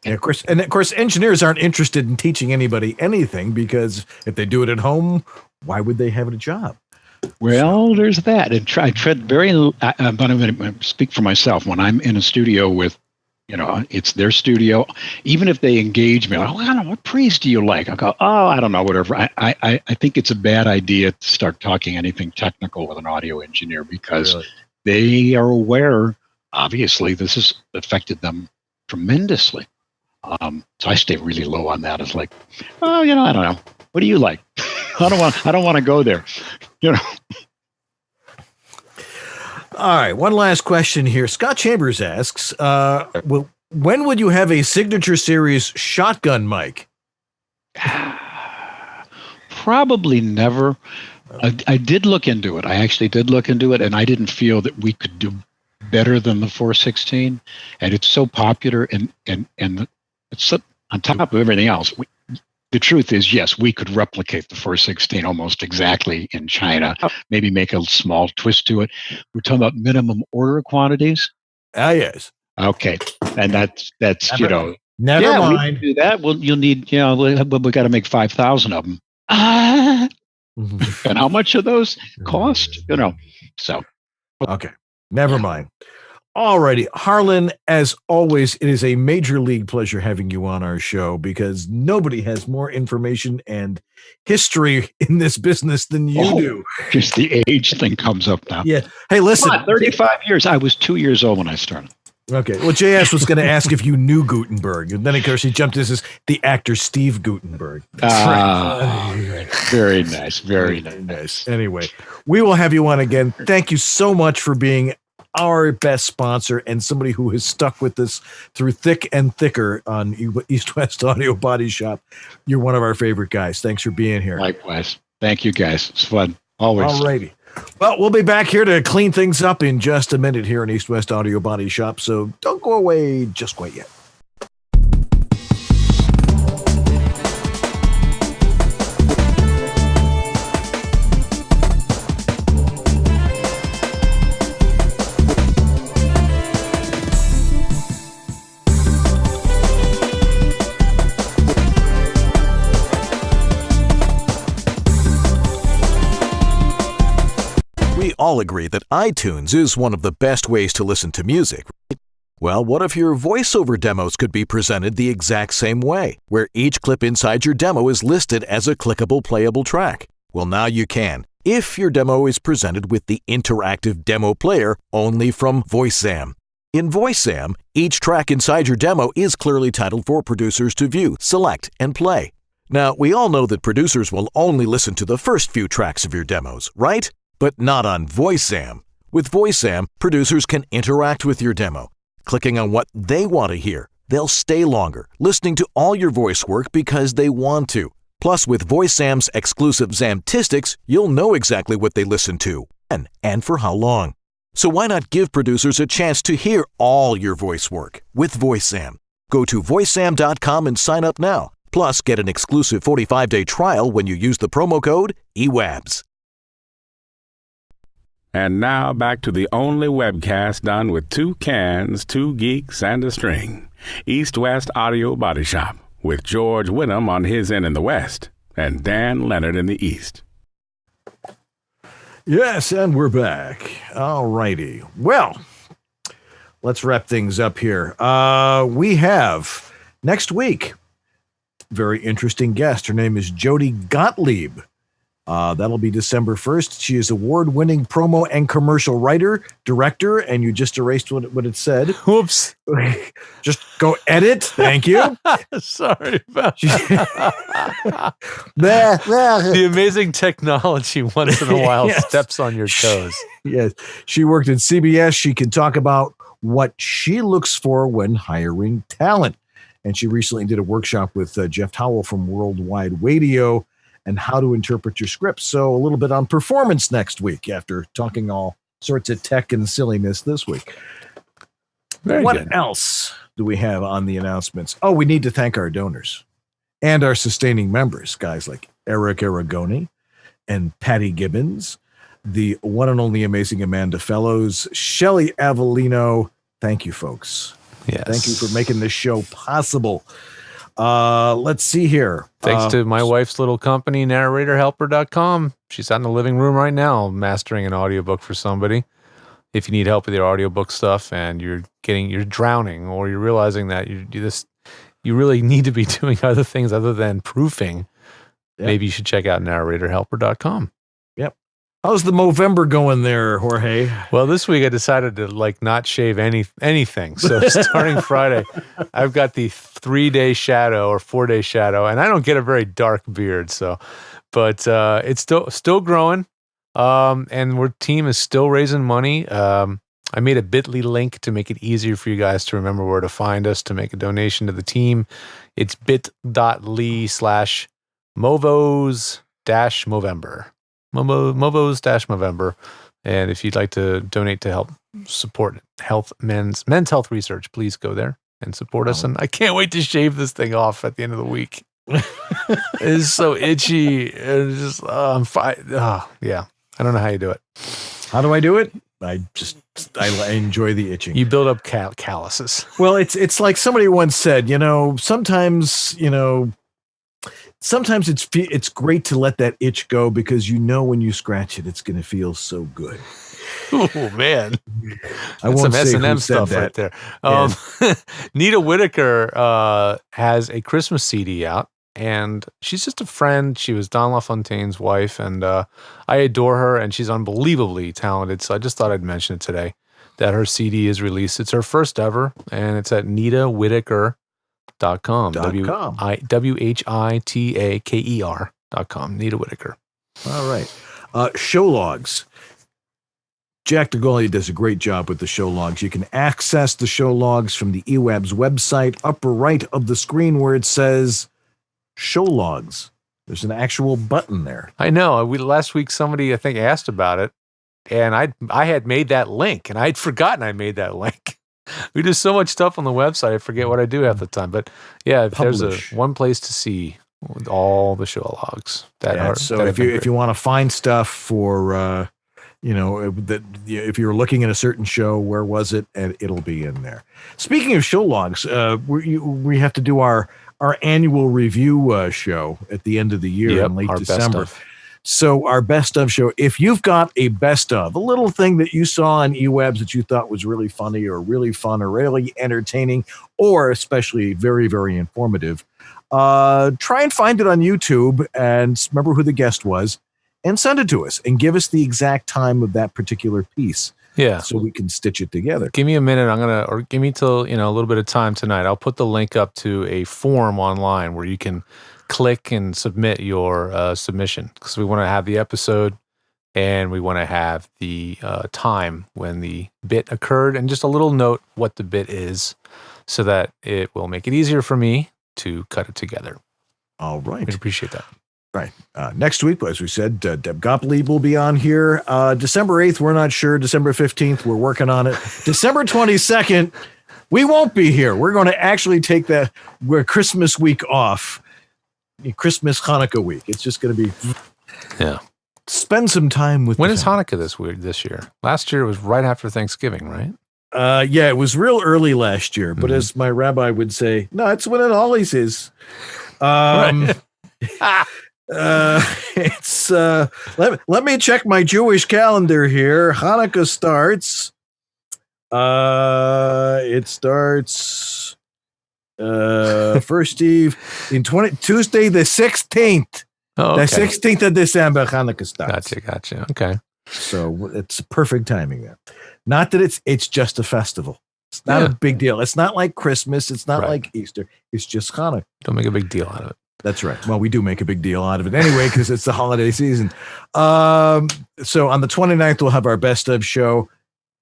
And of course, engineers aren't interested in teaching anybody anything, because if they do it at home, why would they have a job? Well, there's that. And I tread very. But I'm going to speak for myself. When I'm in a studio with, you know, it's their studio. Even if they engage me, like, I don't know, what pre's do you like? I go, I don't know, whatever. I think it's a bad idea to start talking anything technical with an audio engineer, because they are aware, obviously, this has affected them tremendously. So I stay really low on that. It's like, you know, I don't know. What do you like? I don't want to go there. You know. All right, one last question here. Scott Chambers asks, when would you have a signature series shotgun mic? Probably never. I did look into it. I actually did look into it, and I didn't feel that we could do better than the 416. And it's so popular, and it's on top of everything else. The truth is, yes, we could replicate the 416 almost exactly in China, maybe make a small twist to it. We're talking about minimum order quantities. Yes. Okay. And that's you know. Never mind. We do that. Well, you'll need, you know, we got to make 5,000 of them. And how much of those cost? You know, so. Okay. Never mind. All righty. Harlan, as always, it is a major league pleasure having you on our show, because nobody has more information and history in this business than you do. Just the age thing comes up now. Yeah. Hey, listen. 35 years. I was 2 years old when I started. Okay. Well, JS was going to ask if you knew Gutenberg. And then, of course, he jumped as the actor Steve Gutenberg. Very nice. Very nice. Anyway, we will have you on again. Thank you so much for being our best sponsor and somebody who has stuck with us through thick and thicker on East West Audio Body Shop. You're one of our favorite guys. Thanks for being here. Likewise. Thank you, guys. It's fun. Always. All righty. Well, we'll be back here to clean things up in just a minute here in East West Audio Body Shop, so don't go away just quite yet. We all agree that iTunes is one of the best ways to listen to music. Well, what if your voiceover demos could be presented the exact same way, where each clip inside your demo is listed as a clickable, playable track? Well, now you can, if your demo is presented with the interactive demo player only from VoiceZam. In VoiceZam, each track inside your demo is clearly titled for producers to view, select, and play. Now, we all know that producers will only listen to the first few tracks of your demos, right? But not on VoiceZam. With VoiceZam, producers can interact with your demo, clicking on what they want to hear. They'll stay longer, listening to all your voice work because they want to. Plus, with VoiceZam's exclusive Zamtistics, you'll know exactly what they listen to and for how long. So why not give producers a chance to hear all your voice work with VoiceZam? Go to voicezam.com and sign up now. Plus, get an exclusive 45-day trial when you use the promo code EWABS. And now back to the only webcast done with 2 cans, 2 geeks, and a string. East West Audio Body Shop with George Whittam on his end in the West and Dan Leonard in the East. Yes, and we're back. All righty. Well, let's wrap things up here. We have next week, very interesting guest. Her name is Jody Gottlieb. That'll be December 1st. She is award-winning promo and commercial writer, director, and you just erased what it said. Whoops. Just go edit. Thank you. Sorry about the amazing technology once in a while steps on your toes. Yes. She worked at CBS. She can talk about what she looks for when hiring talent. And she recently did a workshop with Jeff Howell from Worldwide Radio and how to interpret your scripts. So a little bit on performance next week after talking all sorts of tech and silliness this week. What else do we have on the announcements? Oh, we need to thank our donors and our sustaining members, guys like Eric Aragoni and Patty Gibbons, the one and only amazing Amanda Fellows, Shelley Avellino. Thank you, folks. Yes. Thank you for making this show possible. Let's see here. Thanks to my wife's little company, narratorhelper.com. She's out in the living room right now mastering an audiobook for somebody. If you need help with your audiobook stuff and you're drowning, or you're realizing that you really need to be doing other things other than proofing, maybe you should check out narratorhelper.com. Yep. How's the Movember going there, Jorge? Well, this week I decided to not shave anything. So starting Friday, I've got the 3-day shadow or 4-day shadow, and I don't get a very dark beard. But it's still growing, and our team is still raising money. I made a bit.ly link to make it easier for you guys to remember where to find us to make a donation to the team. It's bit.ly/Movos-Movember. Movos-Movember. And if you'd like to donate to help support men's health research, please go there and support us. And I can't wait to shave this thing off at the end of the week. It's so itchy. It's just, I'm fine. Yeah. I don't know how you do it. How do I do it? I enjoy the itching. You build up calluses. Well, it's like somebody once said, sometimes it's great to let that itch go because when you scratch it, it's going to feel so good. Oh man, I won't some say S&M who said stuff that. right there. Nita Whitaker has a Christmas CD out, and she's just a friend. She was Don LaFontaine's wife, and I adore her, and she's unbelievably talented. So I just thought I'd mention it today that her CD is released. It's her first ever, and it's at NitaWhitaker.com. WHITAKER.com. Nita Whitaker. All right. Show logs. Jack DeGolia does a great job with the show logs. You can access the show logs from the EWABS website, upper right of the screen where it says show logs. There's an actual button there. I know. Last week somebody I think asked about it, and I had made that link, and I'd forgotten I made that link. We do so much stuff on the website, I forget what I do half the time. But yeah, there's one place to see with all the show logs. If you want to find stuff for if you're looking at a certain show, where was it? And it'll be in there. Speaking of show logs, we have to do our annual review show at the end of the year in late December. So our best of show, if you've got a best of, a little thing that you saw on EWABS that you thought was really funny or really fun or really entertaining or especially very, very informative, try and find it on YouTube and remember who the guest was and send it to us and give us the exact time of that particular piece. Yeah. So we can stitch it together. Give me a minute. Or give me till, a little bit of time tonight. I'll put the link up to a form online where you can click and submit your submission, because we want to have the episode and we want to have the time when the bit occurred and just a little note what the bit is so that it will make it easier for me to cut it together. All right. I appreciate that. Right. Next week, as we said, Deb Gottlieb will be on here. December 8th, we're not sure. December 15th, we're working on it. December 22nd, we won't be here. We're going to actually take we're Christmas week off. Christmas Hanukkah week. It's just going to be. Yeah. Spend some time with. When is Hanukkah this year? Last year it was right after Thanksgiving, right? Yeah, it was real early last year. But as my rabbi would say, no, it's when it always is. Right. It's let me check my Jewish calendar here. Hanukkah starts. It starts first eve in Tuesday the 16th. Oh, okay. The 16th of December, Hanukkah starts. Gotcha. Okay. So it's perfect timing there. Not that it's just a festival. It's not a big deal. It's not like Christmas. It's not like Easter. It's just Hanukkah. Don't make a big deal out of it. That's right. Well, we do make a big deal out of it anyway because it's the holiday season. So on the 29th, we'll have our best of show.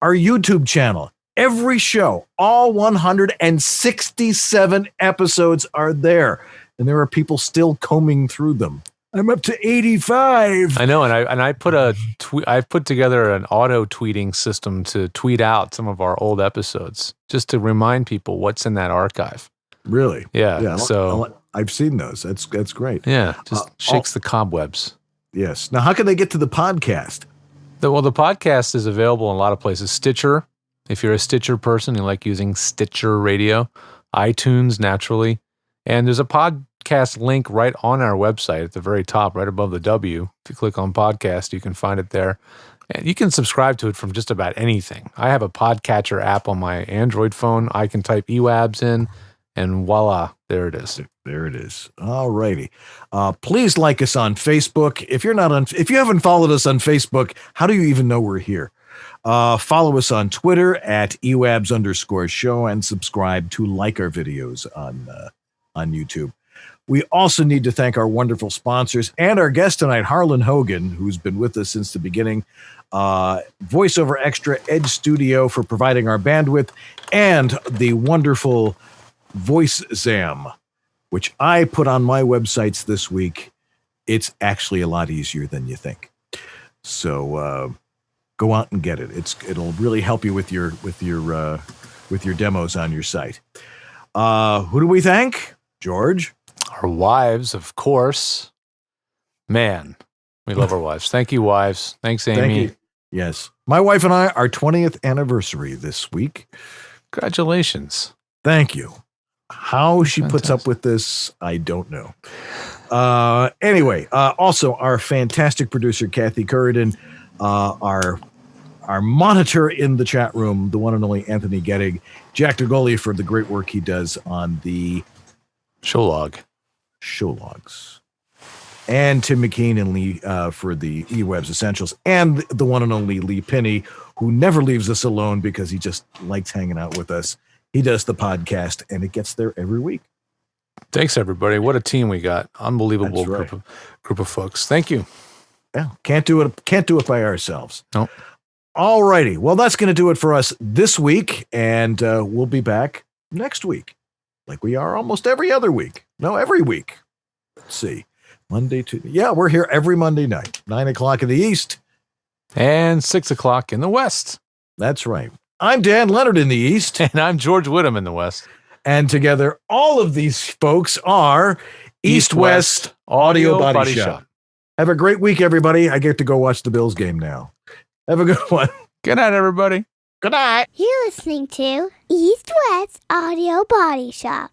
Our YouTube channel, every show, all 167 episodes are there. And there are people still combing through them. I'm up to 85. I know, and I put I've put together an auto tweeting system to tweet out some of our old episodes just to remind people what's in that archive. Really? Yeah. So I've seen those. That's great. Yeah, just shakes the cobwebs. Yes. Now, how can they get to the podcast? The podcast is available in a lot of places. Stitcher, if you're a Stitcher person, you like using Stitcher Radio, iTunes, naturally, and there's a podcast link right on our website at the very top, right above the W. If you click on podcast, you can find it there. And you can subscribe to it from just about anything. I have a podcatcher app on my Android phone. I can type EWABS in, and voila, there it is. There it is. All righty. Please like us on Facebook. If you haven't followed us on Facebook, how do you even know we're here? Follow us on Twitter at EWABS_show and subscribe to like our videos on YouTube. We also need to thank our wonderful sponsors and our guest tonight, Harlan Hogan, who's been with us since the beginning. VoiceOver Extra Edge Studio for providing our bandwidth, and the wonderful VoiceZam, which I put on my websites this week. It's actually a lot easier than you think. So go out and get it. It'll really help you with your demos on your site. Who do we thank? George? Our wives, of course. Man, we love our wives. Thank you, wives. Thanks, Amy. Thank you. Yes. My wife and I, our 20th anniversary this week. Congratulations. Thank you. How she puts up with this, I don't know. Anyway, also our fantastic producer, Kathy Curridon, our monitor in the chat room, the one and only Anthony Gettig, Jack DeGolia for the great work he does on the show logs, and Tim McKean and Lee for the EWABS Essentials, and the one and only Lee Pinney, who never leaves us alone because he just likes hanging out with us. He does the podcast, and it gets there every week. Thanks, everybody. What a team we got. Unbelievable group of folks. Thank you. Yeah, can't do it by ourselves. Nope. All righty. Well, that's going to do it for us this week, and we'll be back next week, like we are almost every other week. No, every week. Let's see. Monday, Tuesday. Yeah, we're here every Monday night, 9 o'clock in the East. And 6 o'clock in the West. That's right. I'm Dan Leonard in the East. And I'm George Whittam in the West. And together, all of these folks are East-West Audio Body Shop. Have a great week, everybody. I get to go watch the Bills game now. Have a good one. Good night, everybody. Good night. You're listening to East-West Audio Body Shop.